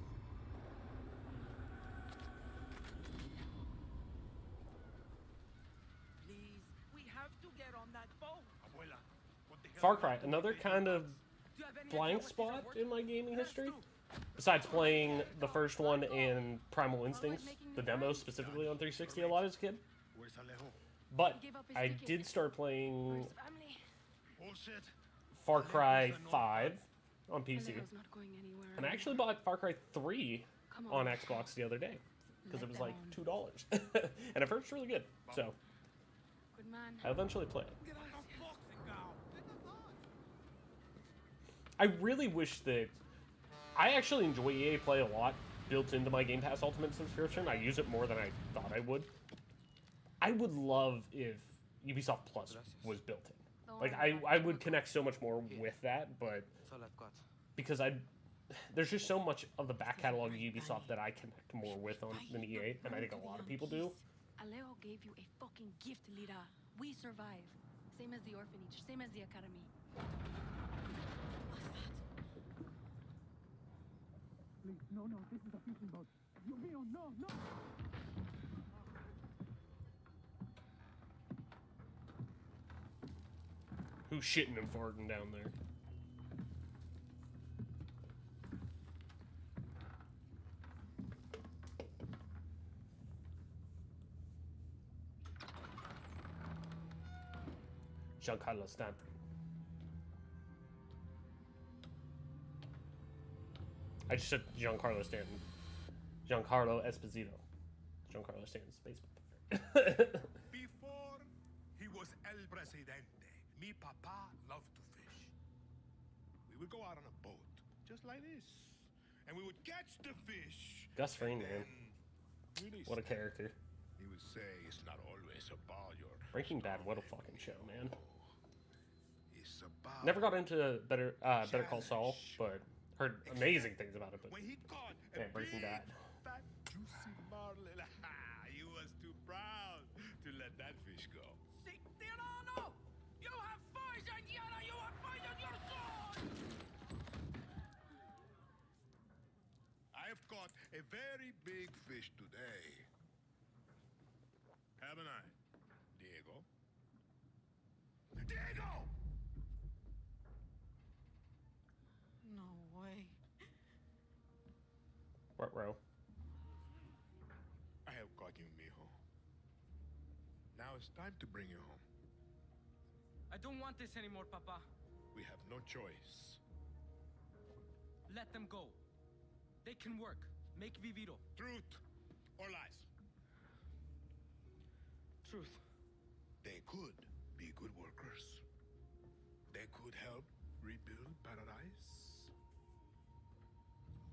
Please, we have to get on that boat. Abuela, what the hell? Far Cry, another kind of blind spot in my gaming history. Besides playing the first one and Primal Instincts, the demo specifically on 360 a lot as a kid. But I did start playing Far Cry 5 on PC. And I actually bought Far Cry 3 on Xbox the other day because it was like $2. And at first, it's really good. So I eventually played it. I really wish that I actually enjoy EA Play a lot built into my Game Pass Ultimate subscription. I use it more than I thought I would. I would love if Ubisoft Plus was built in. Like, I would connect so much more with that, but because there's just so much of the back catalog of Ubisoft that I connect more with than EA, and I think a lot of people do. Alejo gave you a fucking gift, Lira. We survive. Same as the orphanage, same as the academy. Please, no, this is a fishing boat. You mean, no. Who's shitting and farting down there? Giancarlo Stanton. I just said Giancarlo Stanton. Giancarlo Esposito. Giancarlo Stanton's baseball player. Before he was El Presidente, mi papa loved to fish. We would go out on a boat, just like this, and we would catch the fish. Gus Fring, man. What a character. He would say it's not always about your... Breaking Bad, what a fucking show, man. It's about... Never got into Better Call Saul, but heard amazing things about it. But man, Breaking Bad. Fat, juicy marlin. He was too proud to let that fish go. Tirano! You have poisoned Yana! You have poisoned your sword! I have caught a very big fish today. Haven't I, Diego? Diego! No way. What row? I have caught you, mijo. Now it's time to bring you home. I don't want this anymore, Papa. We have no choice. Let them go. They can work. Make Viviro. Truth or lies? Truth. They could be good workers. They could help rebuild paradise.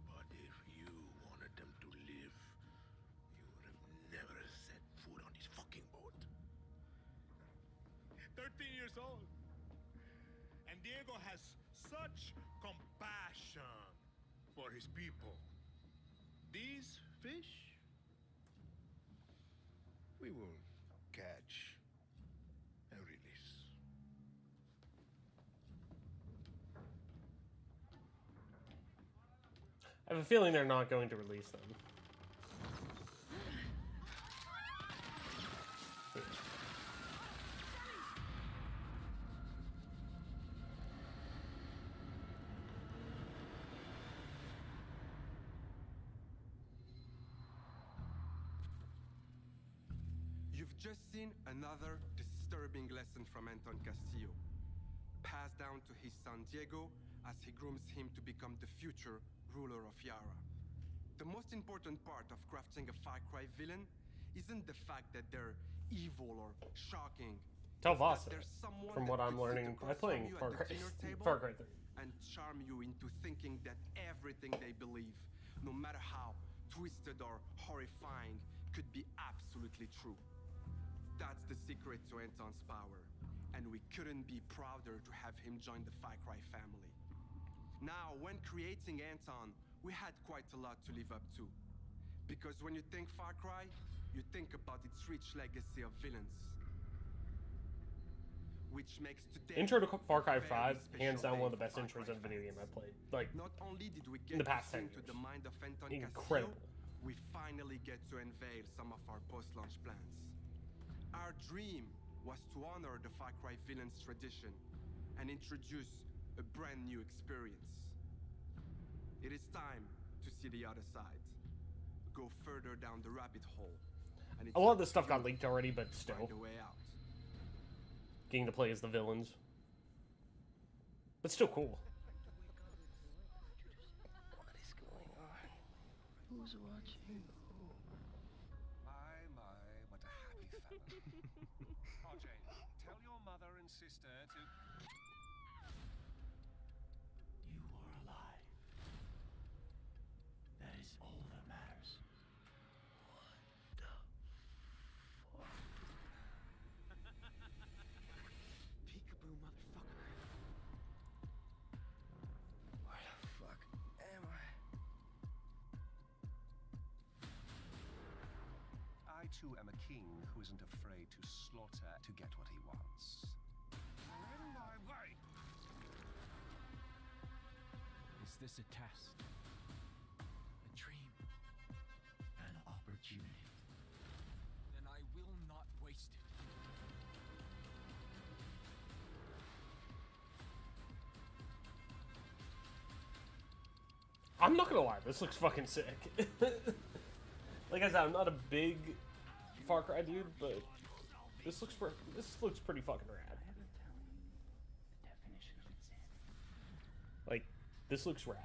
But if you wanted them to live, you would have never set foot on this fucking boat. 13 years old. And Diego has such compassion for his people. These fish, we will catch and release. I have a feeling they're not going to release them. You've just seen another disturbing lesson from Anton Castillo, passed down to his son Diego as he grooms him to become the future ruler of Yara. The most important part of crafting a Far Cry villain isn't the fact that they're evil or shocking. Tell Voss There's someone from that what I'm could sit learning by across from playing you Far at the Cry, dinner table Far Cry 3. and charm you into thinking that everything they believe, no matter how twisted or horrifying, could be absolutely true. That's the secret to Anton's power, and we couldn't be prouder to have him join the Far Cry family. Now, when creating Anton, we had quite a lot to live up to. Because when you think Far Cry, you think about its rich legacy of villains. Which makes today Intro to Far Cry a 5, very hands down special one of the day best for intros Far in a Cry video game fans. I've played. Like, Not only did we in get the past to 10 see into years. the mind of Anton Incredible. Castillo, we finally get to unveil some of our post-launch plans. Our dream was to honor the Far Cry villain's tradition and introduce a brand new experience. It is time to see the other side. Go further down the rabbit hole. And it's a lot of up this stuff to you got leaked already, but to still. find a way out. Getting to play as the villains. But still cool. What is going on? Who's watching? My, what a happy fella. RJ, tell your mother and sister to... You are alive. That is all that matters. What the fuck? Peekaboo, motherfucker. Where the fuck am I? I too am a king who isn't afraid to slaughter to get what he wants. In my way! Is this a test? A dream? An opportunity? Then I will not waste it. I'm not gonna lie, this looks fucking sick. Like I said, I'm not a big Far Cry dude, but this looks pretty fucking rad. Like, this looks rad.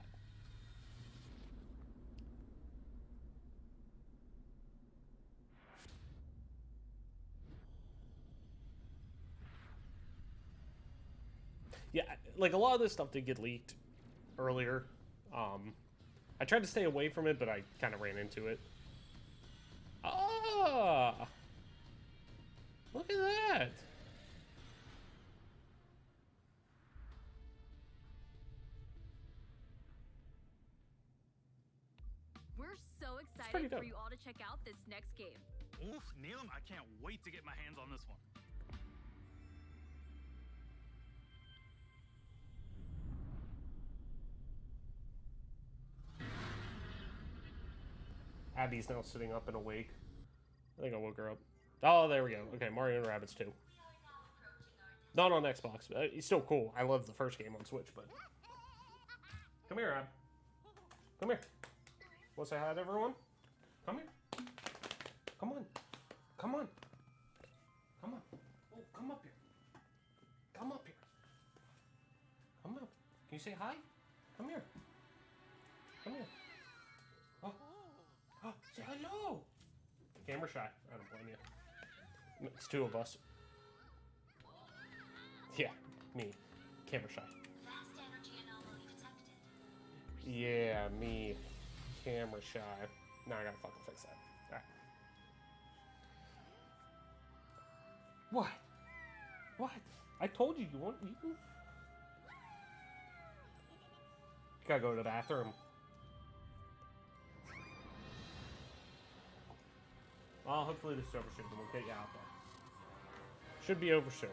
Yeah, like a lot of this stuff did get leaked earlier. I tried to stay away from it, but I kind of ran into it. Ah! Look at that! We're so pretty excited dope. for you all to check out this next game. Oof, Neelam, I can't wait to get my hands on this one. Abby's now sitting up and awake. I think I woke her up. Oh, there we go. Okay, Mario and Rabbids 2. Not on Xbox. But it's still cool. I love the first game on Switch, but... Come here, Ab. Come here. Want to say hi to everyone? Come here. Come on. Come on. Come on. Oh, come up here. Come on. say hi? Come here. Come here. Oh. Oh, say hello. Camera shy. I don't blame you. It's two of us. Yeah, me. Camera shy. Fast energy anomaly detected. Yeah, me. Camera shy. Now I gotta fucking fix that. Alright. What? What? I told you want you. Gotta go to the bathroom. Well, hopefully this is over soon, and we'll get you out there. Should be over soon.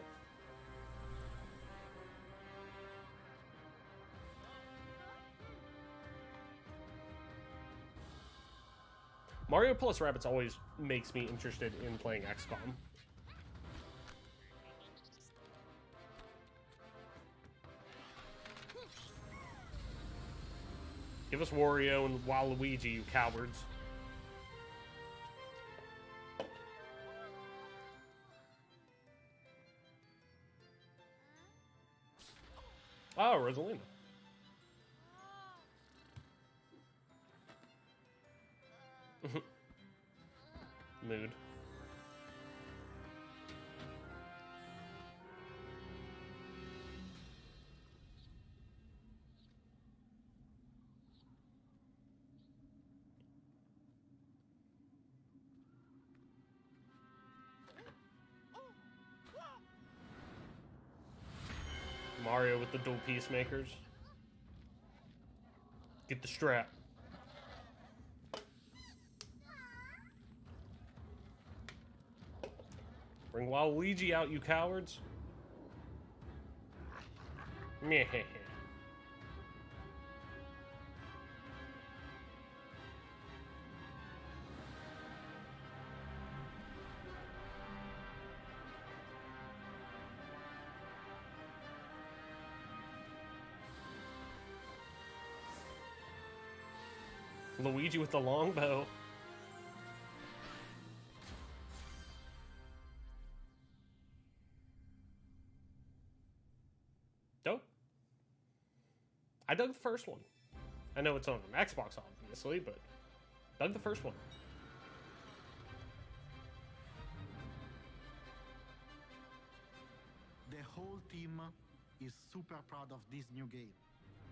Mario plus Rabbids always makes me interested in playing XCOM. Give us Wario and Waluigi, you cowards. Oh, Rosalina. Mood. Mario with the dual peacemakers. Get the strap. Bring Waluigi out, you cowards. Meh. Luigi with the longbow. Dope. I dug the first one. I know it's on an Xbox, obviously, but dug the first one. The whole team is super proud of this new game,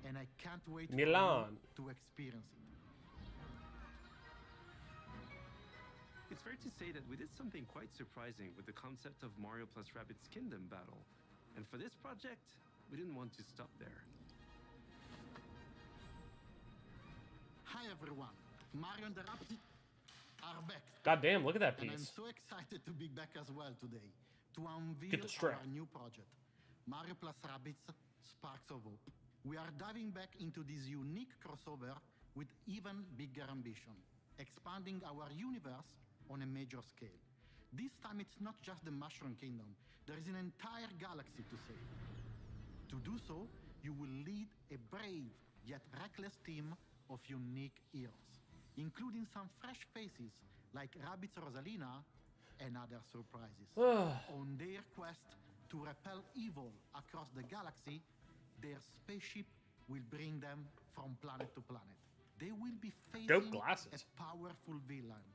and I can't wait for Milan. you to experience it. It's fair to say that we did something quite surprising with the concept of Mario plus Rabbids Kingdom Battle. And for this project, we didn't want to stop there. Hi everyone, Mario and the Rabbids are back. God damn, look at that And I'm piece. so excited to be back as well today to Get unveil the strap. our new project, Mario plus Rabbids Sparks of Hope. We are diving back into this unique crossover with even bigger ambition, expanding our universe on a major scale. This time it's not just the Mushroom Kingdom, there is an entire galaxy to save. To do so, you will lead a brave yet reckless team of unique heroes, including some fresh faces like Rabbids Rosalina and other surprises. On their quest to repel evil across the galaxy, their spaceship will bring them from planet to planet. They will be facing a powerful villain,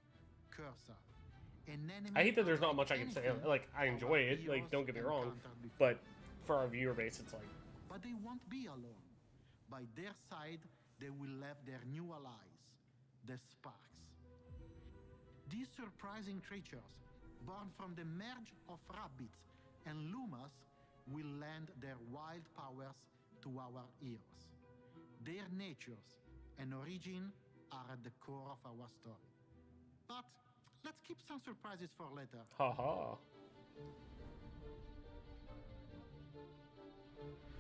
Cursor. An enemy I hate that there's not much I can unlike say. anything Like, I enjoy it. Like, don't get me wrong. encountered before. But for our viewer base, it's like, But they won't be alone. By their side, they will have their new allies, the Sparks. These surprising creatures, born from the merge of Rabbids and Lumas, will lend their wild powers to our heroes. Their natures and origin are at the core of our story. But let's keep some surprises for later. haha.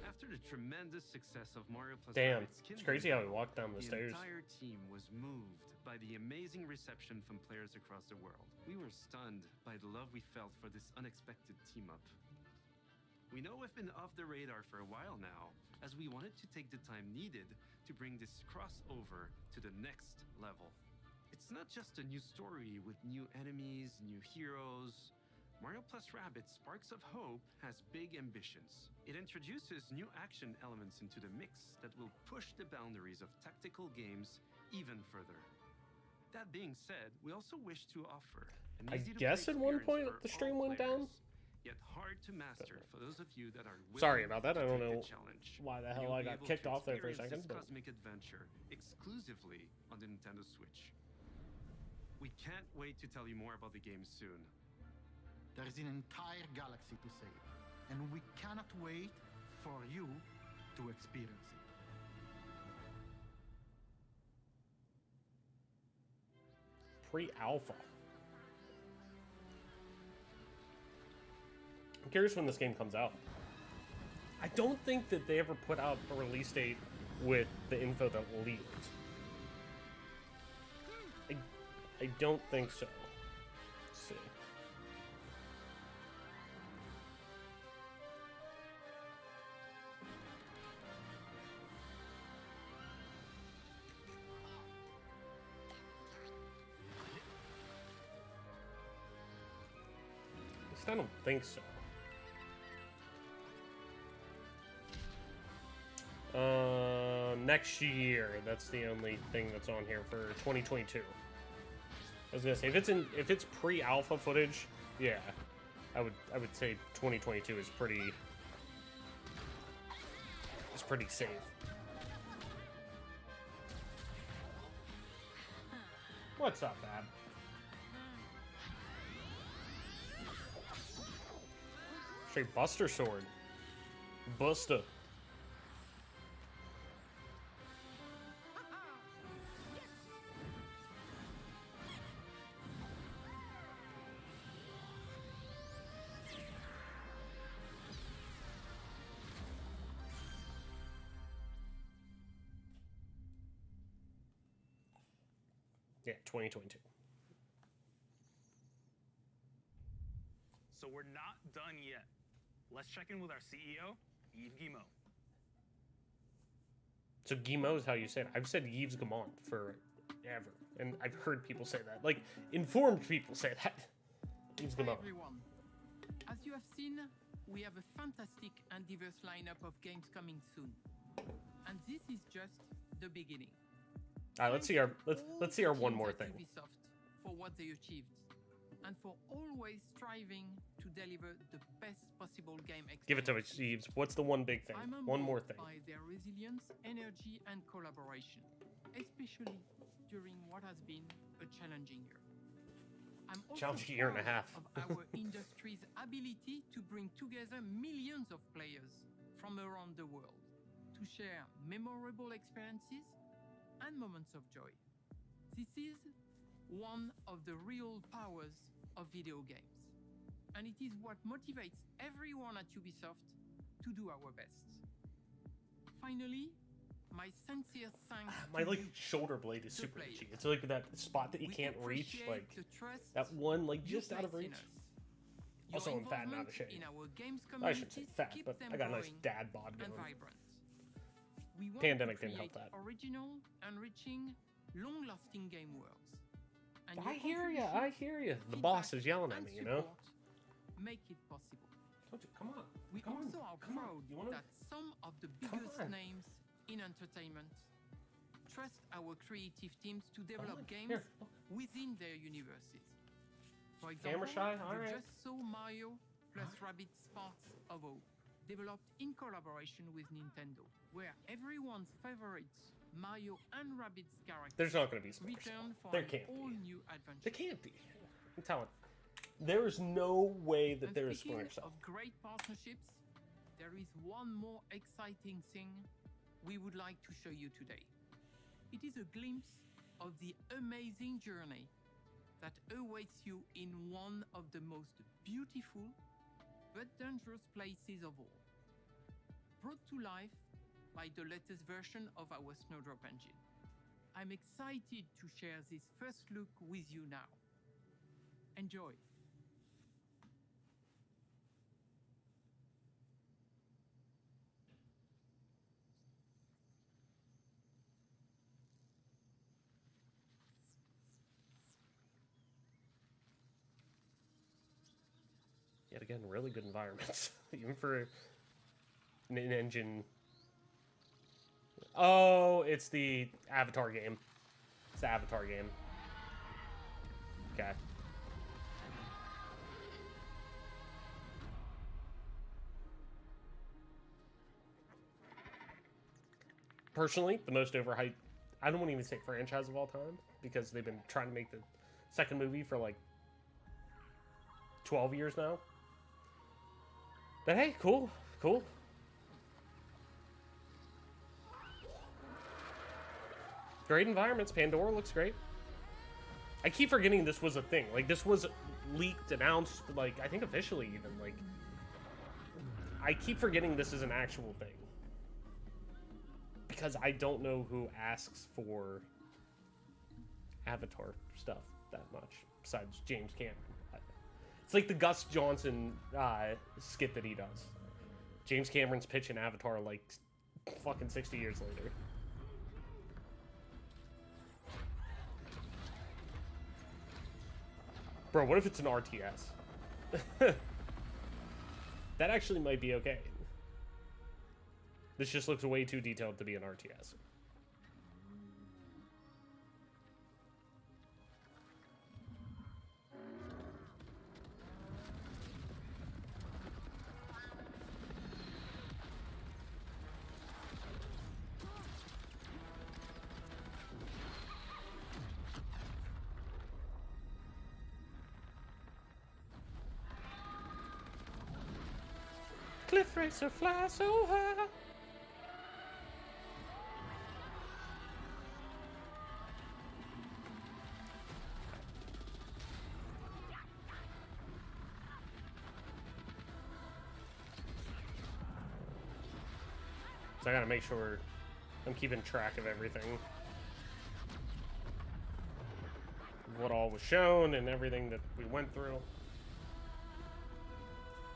After the tremendous success of Mario plus Damn, Rabbids it's Kingdom crazy how we Battle, walked down the stairs. entire team was moved by the amazing reception from players across the world. We were stunned by the love we felt for this unexpected team-up. We know we've been off the radar for a while now, as we wanted to take the time needed to bring this crossover to the next level. It's not just a new story with new enemies, new heroes, Mario plus Rabbids Sparks of Hope has big ambitions. It introduces new action elements into the mix that will push the boundaries of tactical games even further. That being said, we also wish to offer an I easy-to-play guess at one point experience the for stream all went down. players, yet hard to master for those of you that are Sorry willing about that. to I don't take know the challenge. why the You'll hell I be got able kicked to off there for a experience second. this But cosmic adventure exclusively on the Nintendo Switch. We can't wait to tell you more about the game soon. There is an entire galaxy to save, and we cannot wait for you to experience it. Pre-alpha. I'm curious when this game comes out. I don't think that they ever put out a release date with the info that leaked. I don't think so. Let's see. At least I don't think so. Next year. That's the only thing that's on here for 2022. I was gonna say if it's pre-alpha footage, yeah, I would say 2022 is pretty safe. What's up, Ab? Straight Buster Sword. Buster. Yeah, 2022. So we're not done yet. Let's check in with our CEO, Yves Guillemot. So Guillemot is how you say it. I've said Yves Guillemot forever, and I've heard people say that. Like, informed people say that. Yves Hi Guillemot. everyone. As you have seen, we have a fantastic and diverse lineup of games coming soon. And this is just the beginning. All right, let's see our one more thing. Ubisoft for what they achieved and for always striving to deliver the best possible game experience. Give it to us, Yves. What's the one big thing? I'm One more humbled thing. by their resilience, energy, and collaboration, especially during what has been a challenging year. I'm also Challenging year and a proud half. of our industry's ability to bring together millions of players from around the world to share memorable experiences and moments of joy. This is one of the real powers of video games, and it is what motivates everyone at Ubisoft to do our best. Finally, my sincere thanks My to like you, shoulder blade is the super players. itchy. It's like that spot that you We can't reach, appreciate like the trust that one, like you just out of place in reach. us. Your Also, I'm fat and out of involvement shape. in our games I shouldn't say communities fat, keep but them I got a nice growing dad bod and going. vibrant. We want Pandemic to didn't help create that. original, enriching, long-lasting game worlds. And I your hear ya. contribution, I hear ya. The feedback, boss is yelling at and me, you know. support make it possible. Told you, come on. We Come on, also are come on. proud You wanna- that some of the Come biggest on. names in entertainment trust our creative teams to on, develop games here, within their universes. For Camera example, shy? you Alright. just saw Mario plus Rabbids Sparks of Hope, developed in collaboration with Nintendo, where everyone's favorites, Mario and Rabbids characters, There's not gonna be Sparks. return for There an can't be. all-new adventure. There can't be. I'm telling. There is no way that there is Speaking Splinter Cell. of great partnerships, there is one more exciting thing we would like to show you today. It is a glimpse of the amazing journey that awaits you in one of the most beautiful but dangerous places of all. Brought to life by the latest version of our Snowdrop engine. I'm excited to share this first look with you now. Enjoy. Yet again, really good environments. Even for an engine. Oh, it's the Avatar game. It's the Avatar game. Okay. Personally, the most overhyped, I don't want to even say franchise of all time, because they've been trying to make the second movie for like 12 years now. But hey, cool, cool. Great environments. Pandora looks great. I keep forgetting this was a thing. Like, this was leaked, announced, like, I think officially even. Like, I keep forgetting this is an actual thing. Because I don't know who asks for Avatar stuff that much, besides James Cameron. It's like the Gus Johnson skit that he does. James Cameron's pitching Avatar like fucking 60 years later. Bro, what if it's an RTS? That actually might be okay. This just looks way too detailed to be an RTS. Cliff racer fly so high. So I gotta make sure I'm keeping track of everything. What all was shown and everything that we went through.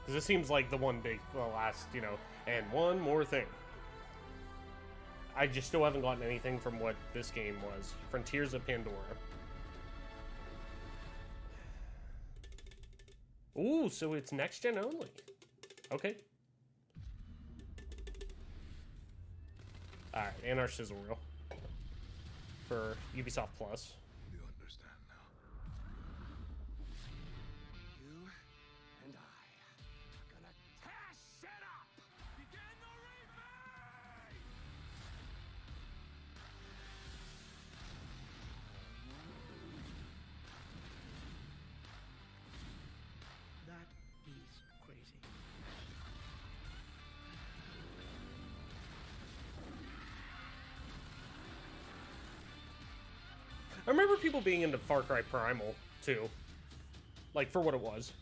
Because it seems like the last, you know, and one more thing. I just still haven't gotten anything from what this game was. Frontiers of Pandora. Ooh, so it's next gen only. Okay. Alright, and our sizzle reel. For Ubisoft Plus. You understand now. You and I are gonna tear shit up! Begin the replay! That is crazy. I remember people being into Far Cry Primal, too. Like, for what it was.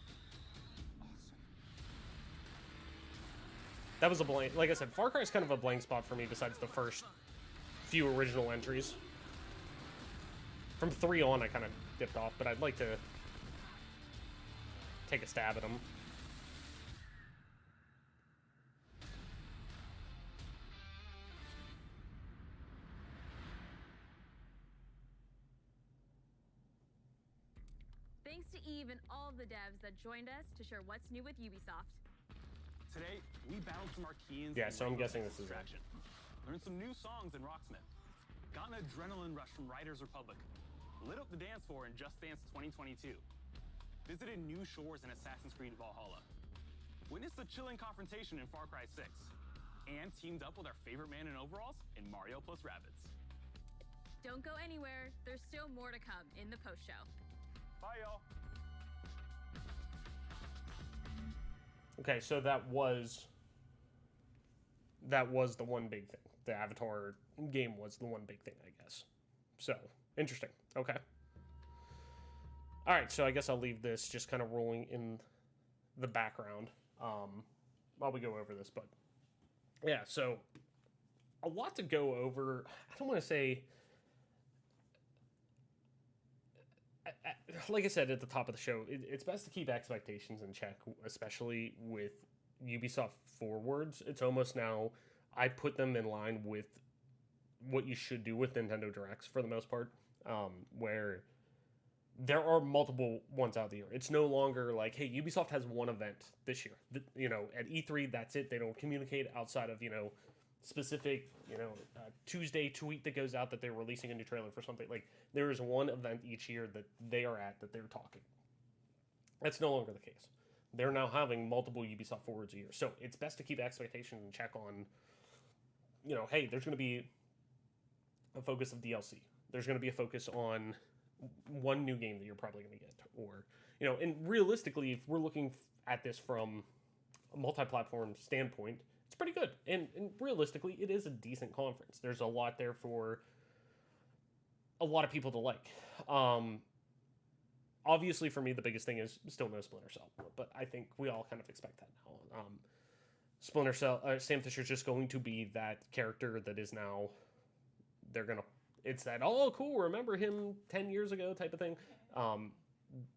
That was a blank... Like I said, Far Cry is kind of a blank spot for me besides the first few original entries. From 3 on, I kind of dipped off, but I'd like to take a stab at them. Thanks to Eve and all the devs that joined us to share what's new with Ubisoft. Today, we battled some Arkeans. Yeah, so I'm guessing this is action. Learned some new songs in Rocksmith. Got an adrenaline rush from Riders Republic. Lit up the dance floor in Just Dance 2022. Visited new shores in Assassin's Creed Valhalla. Witnessed a chilling confrontation in Far Cry 6. And teamed up with our favorite man in overalls in Mario plus Rabbids. Don't go anywhere. There's still more to come in the post-show. Bye, y'all. Okay, so that was the one big thing. The Avatar game was the one big thing, I guess. So, interesting. Okay. Alright, so I guess I'll leave this just kind of rolling in the background while we go over this. But, yeah, so a lot to go over. I don't want to say... Like I said at the top of the show, it's best to keep expectations in check, especially with Ubisoft Forwards. It's almost now, I put them in line with what you should do with Nintendo Directs for the most part, where there are multiple ones out there. It's no longer like, hey, Ubisoft has one event this year. You know, at E3, that's it. They don't communicate outside of, you know, specific, you know, Tuesday tweet that goes out that they're releasing a new trailer for something. Like, there is one event each year that they are at that they're talking. That's no longer the case. They're now having multiple Ubisoft Forwards a year. So it's best to keep expectations and check on, you know, hey, there's going to be a focus of DLC. There's going to be a focus on one new game that you're probably going to get. Or, you know, and realistically, if we're looking at this from a multi-platform standpoint, it's pretty good. And realistically, it is a decent conference. There's a lot there for a lot of people to like. Obviously, for me, the biggest thing is still no Splinter Cell, but I think we all kind of expect that now. Splinter Cell, Sam Fisher's just going to be that character that is now, it's that, oh, cool, remember him 10 years ago type of thing.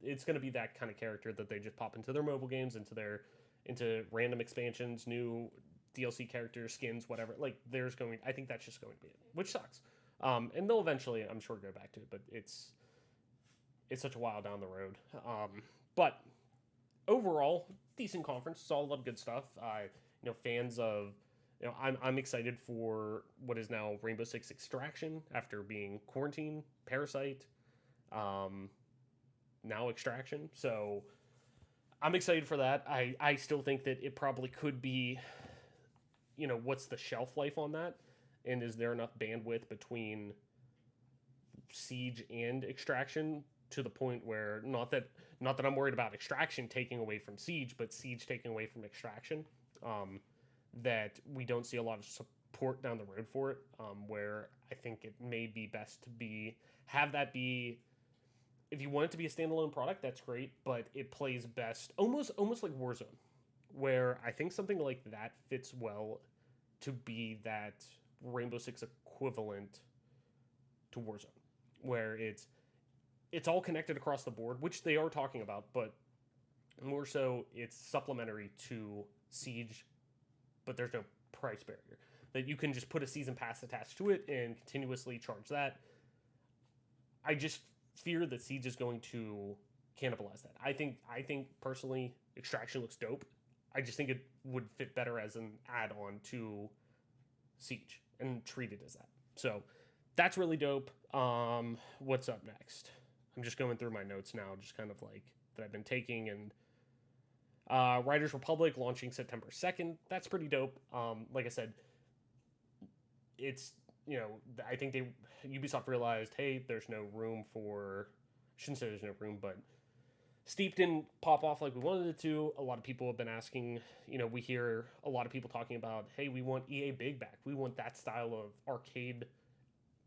It's going to be that kind of character that they just pop into their mobile games, into random expansions, new DLC characters, skins, whatever. Like, I think that's just going to be it, which sucks. And they'll eventually, I'm sure, go back to it, but it's such a while down the road. But overall, decent conference. Saw a lot of good stuff. You know, fans of, you know, I'm excited for what is now Rainbow Six Extraction after being Quarantine, Parasite, now Extraction. So I'm excited for that. I still think that it probably could be, you know, what's the shelf life on that? And is there enough bandwidth between Siege and Extraction to the point where, not that I'm worried about Extraction taking away from Siege, but Siege taking away from Extraction, that we don't see a lot of support down the road for it, where I think it may be best to have that be, if you want it to be a standalone product, that's great, but it plays best almost like Warzone, where I think something like that fits well to be that Rainbow Six equivalent to Warzone, where it's all connected across the board, which they are talking about, but more so it's supplementary to Siege, but there's no price barrier. That you can just put a season pass attached to it and continuously charge that. I just fear that Siege is going to cannibalize that. I think personally, Extraction looks dope. I just think it would fit better as an add-on to Siege and treat it as that. So that's really dope. What's up next? I'm just going through my notes now, just kind of like that I've been taking. And Riders Republic launching September 2nd. That's pretty dope. Like I said, it's, you know, I think Ubisoft realized, hey, there's no room for, I shouldn't say there's no room, but Steep didn't pop off like we wanted it to. A lot of people have been asking, you know, we hear a lot of people talking about, hey, we want EA Big back. We want that style of arcade,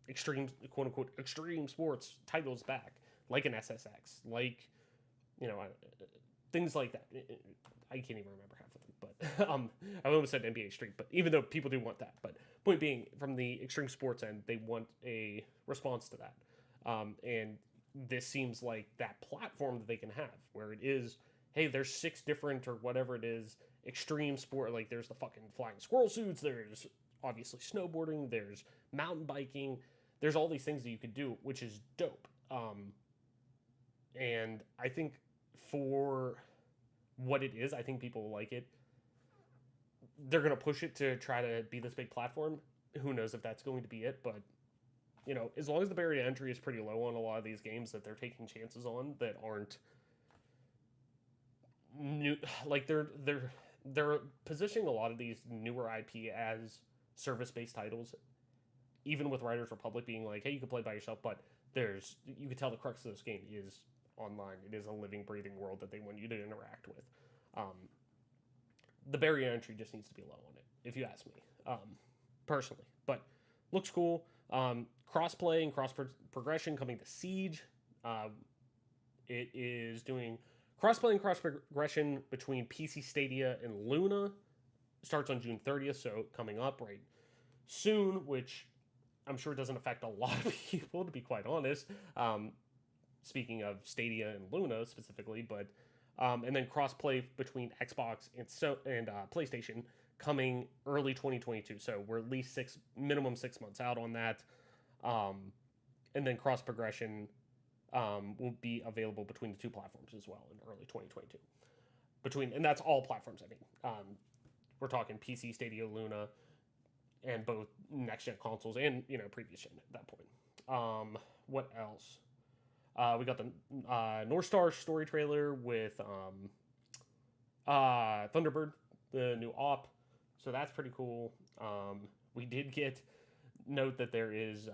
extreme, quote unquote, extreme sports titles back, like an SSX, like, you know, things like that. I can't even remember half of them, but I almost said NBA Street, but even though people do want that, but point being, from the extreme sports end, they want a response to that. And this seems like that platform that they can have, where it is, hey, there's 6 different or whatever it is, extreme sport, like there's the fucking flying squirrel suits, there's obviously snowboarding, there's mountain biking, there's all these things that you could do, which is dope. And I think for what it is, I think people will like it. They're going to push it to try to be this big platform. Who knows if that's going to be it, but you know, as long as the barrier to entry is pretty low on a lot of these games that they're taking chances on that aren't new, like they're positioning a lot of these newer IP as service-based titles, even with Riders Republic being like, hey, you can play by yourself, but you can tell the crux of this game is online. It is a living, breathing world that they want you to interact with. The barrier to entry just needs to be low on it, if you ask me, personally. But looks cool. Crossplay and cross-progression coming to Siege. It is doing crossplay and cross-progression between PC Stadia and Luna. Starts on June 30th, so coming up right soon, which I'm sure doesn't affect a lot of people, to be quite honest. Speaking of Stadia and Luna specifically, but and then crossplay between Xbox and PlayStation coming early 2022. So we're at least minimum 6 months out on that. And then cross progression will be available between the two platforms as well in early 2022. And that's all platforms, I mean. We're talking PC, Stadia, Luna, and both next-gen consoles and, previous gen at that point. What else? We got the North Star story trailer with Thunderbird, the new op. So that's pretty cool. We did get note that there is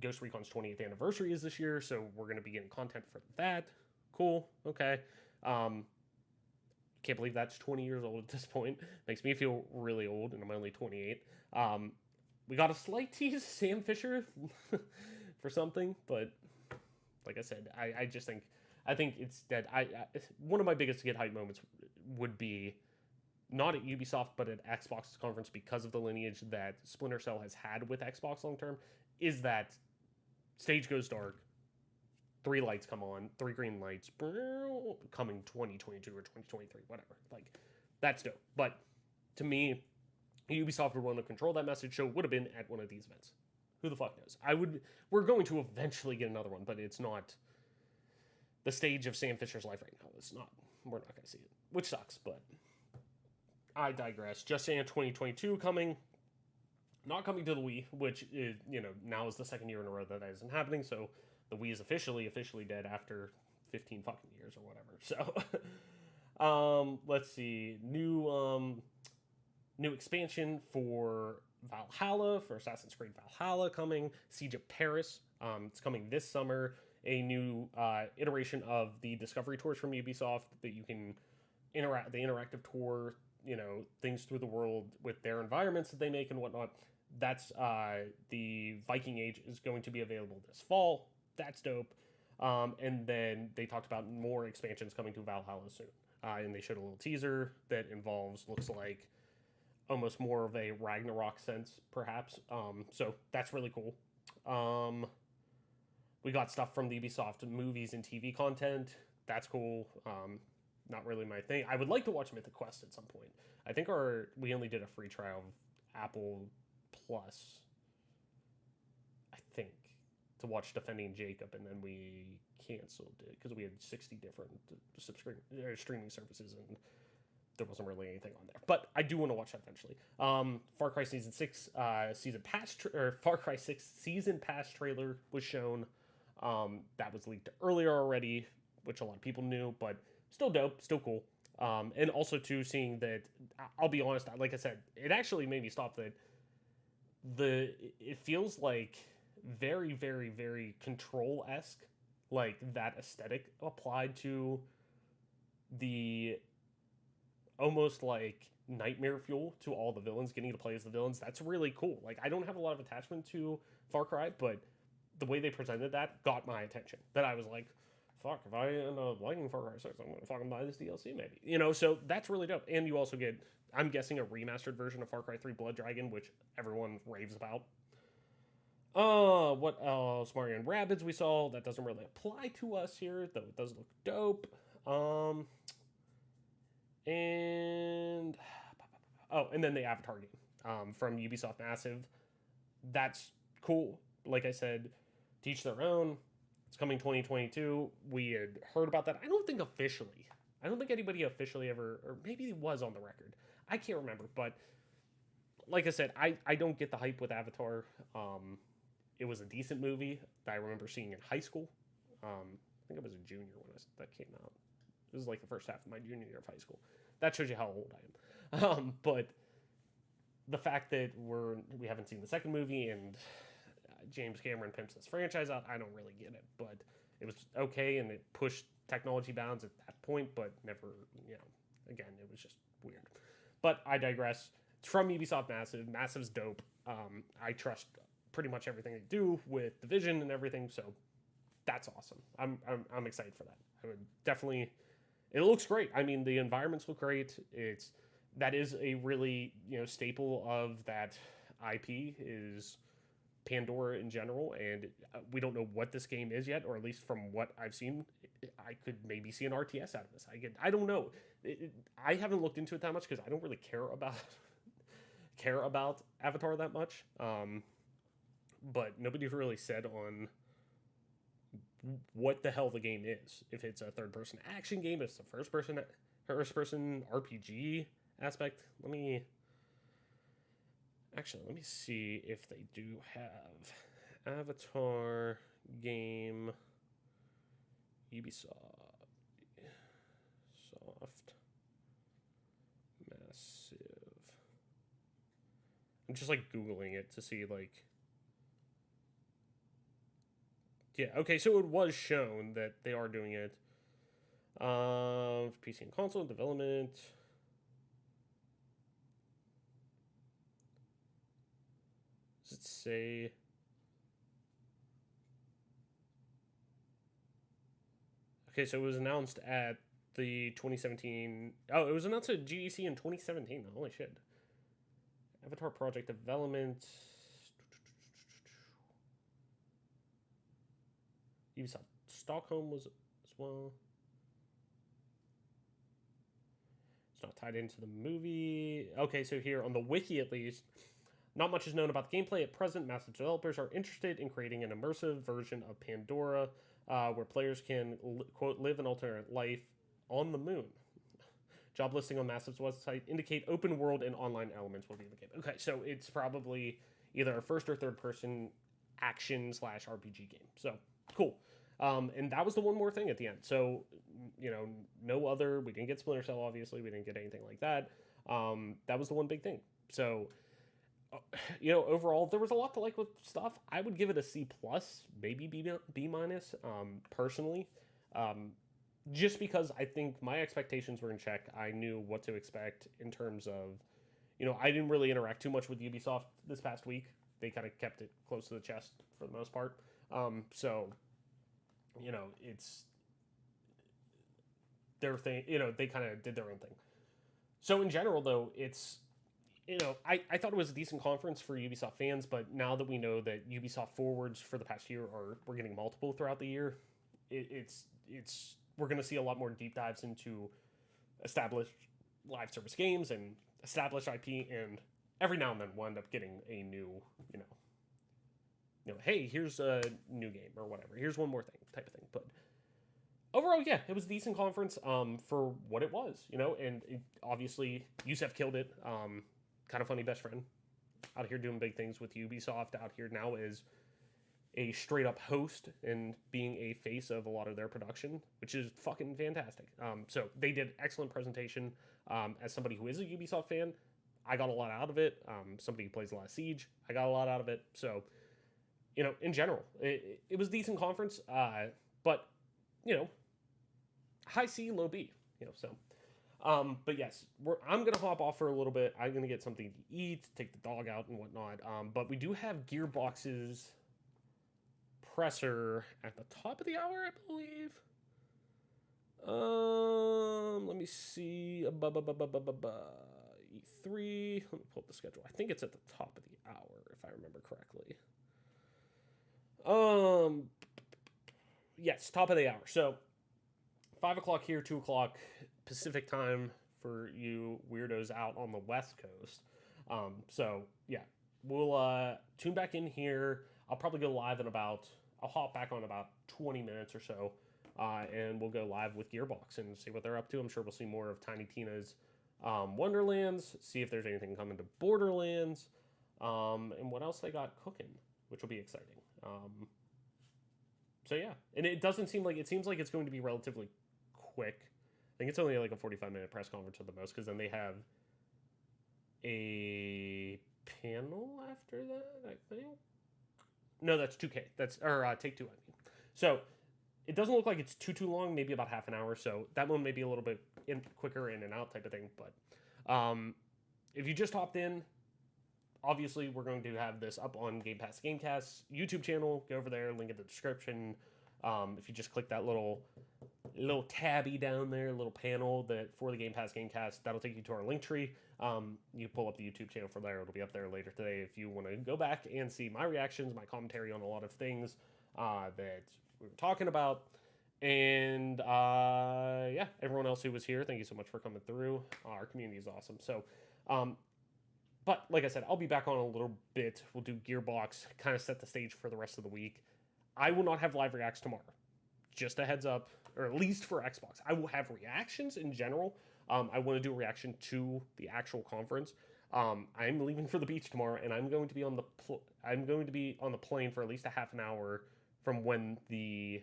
Ghost Recon's 20th anniversary is this year, so we're going to be getting content for that. Cool. Okay. Can't believe that's 20 years old at this point. Makes me feel really old, and I'm only 28. We got a slight tease Sam Fisher for something, but like I said, I just think it's dead. One of my biggest get hype moments would be not at Ubisoft, but at Xbox's conference, because of the lineage that Splinter Cell has had with Xbox long term, is that stage goes dark, 3 lights come on, 3 green lights, coming 2022 or 2023, whatever. Like, that's dope. But to me, Ubisoft would want to control that message, so it would have been at one of these events. Who the fuck knows? We're going to eventually get another one, but it's not the stage of Sam Fisher's life right now. It's not. We're not going to see it, which sucks, but I digress. Just saying 2022 coming. Not coming to the Wii, which is, now is the second year in a row that isn't happening, so the Wii is officially dead after 15 fucking years or whatever. So, let's see. New expansion for Valhalla, for Assassin's Creed Valhalla coming. Siege of Paris. It's coming this summer. A new iteration of the Discovery Tours from Ubisoft that you can interact, the interactive tour, things through the world with their environments that they make and whatnot. That's the Viking Age is going to be available this fall. That's dope. And then they talked about more expansions coming to Valhalla soon. And they showed a little teaser that looks like almost more of a Ragnarok sense, perhaps. So that's really cool. We got stuff from the Ubisoft movies and TV content. That's cool. Not really my thing. I would like to watch Mythic Quest at some point. I think we only did a free trial of Apple Plus, I think, to watch Defending Jacob, and then we canceled it because we had 60 different streaming services, and there wasn't really anything on there. But I do want to watch that eventually. Far Cry Season 6 Far Cry 6 Season Pass trailer was shown. That was leaked earlier already, which a lot of people knew, but still dope, still cool. And also, too, seeing that, I'll be honest, like I said, it actually made me stop that it feels like very, very, very Control-esque, like that aesthetic applied to the almost like nightmare fuel to all the villains, getting to play as the villains. That's really cool. Like, I don't have a lot of attachment to Far Cry, but the way they presented that got my attention. That I was like, fuck, if I end up liking Far Cry 6, I'm going to fucking buy this DLC maybe. So that's really dope. And you also get, I'm guessing, a remastered version of Far Cry 3 Blood Dragon, which everyone raves about. What else? Mario and Rabbids we saw. That doesn't really apply to us here, though it does look dope. And then the Avatar game from Ubisoft Massive. That's cool. Like I said, teach their own. It's coming 2022. We had heard about that. I don't think anybody officially ever, or maybe it was on the record. I can't remember, but like I said, I don't get the hype with Avatar. It was a decent movie that I remember seeing in high school. I think I was a junior when that came out. It was like the first half of my junior year of high school. That shows you how old I am. But the fact that we haven't seen the second movie and James Cameron pimps this franchise out, I don't really get it. But it was okay, and it pushed technology bounds at that point, but never, again, it was just weird. But I digress. It's from Ubisoft Massive. Massive's dope. I trust pretty much everything they do with the vision and everything, so that's awesome. I'm excited for that. I would definitely. It looks great. I mean, the environments look great. That is a really staple of that IP is Pandora in general, and we don't know what this game is yet, or at least from what I've seen, I could maybe see an RTS out of this. I don't know. I haven't looked into it that much because I don't really care about Avatar that much. But nobody's really said on what the hell the game is. If it's a third-person action game, if it's a first-person RPG aspect. Let me see if they do have Avatar game Ubisoft Massive. I'm just like Googling it to see like. Yeah, okay, so it was shown that they are doing it. PC and console development. Does it say? Okay, so it was announced at the 2017. Oh, it was announced at GDC in 2017. Holy shit. Avatar project development. Ubisoft Stockholm was as well. It's not tied into the movie. Okay, so here on the wiki at least, not much is known about the gameplay at present. Massive developers are interested in creating an immersive version of Pandora, where players can, quote, live an alternate life on the moon. Job listing on Massive's website indicate open world and online elements will be in the game. Okay, so it's probably either a first or third person action / RPG game. So, cool. And that was the one more thing at the end. So, you know, we didn't get Splinter Cell, obviously. We didn't get anything like that. That was the one big thing. So, you know, overall, there was a lot to like with stuff. I would give it a C+, maybe B-, personally. Just because I think my expectations were in check. I knew what to expect in terms of, you know, I didn't really interact too much with Ubisoft this past week. They kind of kept it close to the chest for the most part. So, you know, it's their thing. You know, they kind of did their own thing. So in general, though, it's, you know, I thought it was a decent conference for Ubisoft fans, but now that we know that Ubisoft Forwards for the past year we're getting multiple throughout the year, it's we're going to see a lot more deep dives into established live service games and established IP, and every now and then we'll end up getting a new, you know, hey, here's a new game or whatever. Here's one more thing type of thing. But overall, yeah, it was a decent conference for what it was, you know, and obviously Yusef killed it. Kind of funny best friend out here doing big things with Ubisoft out here now is a straight up host and being a face of a lot of their production, which is fucking fantastic. So they did excellent presentation. As somebody who is a Ubisoft fan, I got a lot out of it. Somebody who plays a lot of Siege, I got a lot out of it. So, you know, in general, it was a decent conference, but, you know, high C, low B, you know, so. But yes, I'm going to hop off for a little bit. I'm going to get something to eat, take the dog out and whatnot. But we do have Gearbox's presser at the top of the hour, I believe. Let me see. E3. Let me pull up the schedule. I think it's at the top of the hour, if I remember correctly. Yes, top of the hour. So 5 o'clock here, 2 o'clock Pacific time for you weirdos out on the West Coast. So yeah, we'll tune back in here. I'll probably go live in I'll hop back on about 20 minutes or so, and we'll go live with Gearbox and see what they're up to. I'm sure we'll see more of Tiny Tina's Wonderlands, see if there's anything coming to Borderlands, and what else they got cooking, which will be exciting. So yeah, and it seems like it's going to be relatively quick. I think it's only like a 45-minute press conference at the most, because then they have a panel after that, I think. No, that's 2K. Take-Two, I mean. So it doesn't look like it's too long, maybe about half an hour. So that one may be a little bit quicker in and out type of thing. But if you just hopped in, obviously we're going to have this up on Game Pass Gamecast YouTube channel. Go over there, link in the description. If you just click that little tabby down there, little panel that for the Game Pass Gamecast, that'll take you to our link tree. You pull up the YouTube channel from there. It'll be up there later today if you want to go back and see my reactions, my commentary on a lot of things that we were talking about. And yeah, everyone else who was here, thank you so much for coming through. Our community is awesome. So, but like I said, I'll be back on a little bit. We'll do Gearbox, kind of set the stage for the rest of the week. I will not have live reacts tomorrow. just a heads up, or at least for Xbox. I will have reactions in general. I want to do a reaction to the actual conference. I'm leaving for the beach tomorrow, and I'm going to be on the plane for at least a half an hour from when the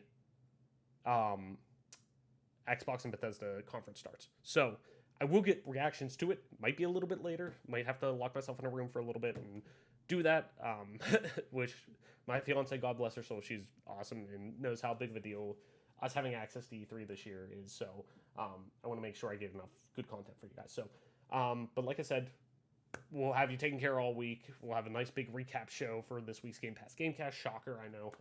Xbox and Bethesda conference starts. So I will get reactions to it. Might be a little bit later. Might have to lock myself in a room for a little bit and do that. Which my fiance, God bless her soul, she's awesome and knows how big of a deal us having access to E3 this year is. So I want to make sure I get enough good content for you guys. So, but like I said, we'll have you taken care of all week. We'll have a nice big recap show for this week's Game Pass Gamecast. Shocker, I know.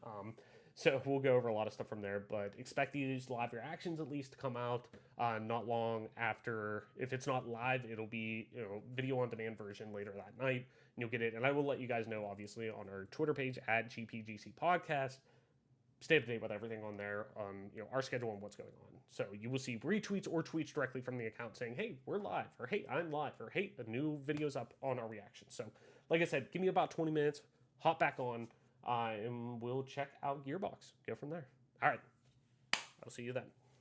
So we'll go over a lot of stuff from there, but expect these live reactions at least to come out not long after. If it's not live, it'll be video on demand version later that night, and you'll get it. And I will let you guys know, obviously, on our Twitter page at GPGC Podcast. Stay up to date with everything on there, on our schedule and what's going on. So you will see retweets or tweets directly from the account saying, "Hey, we're live," or "Hey, I'm live," or "Hey, a new video's up on our reaction." So, like I said, give me about 20 minutes, hop back on. And we'll check out Gearbox. Go from there. All right. I'll see you then.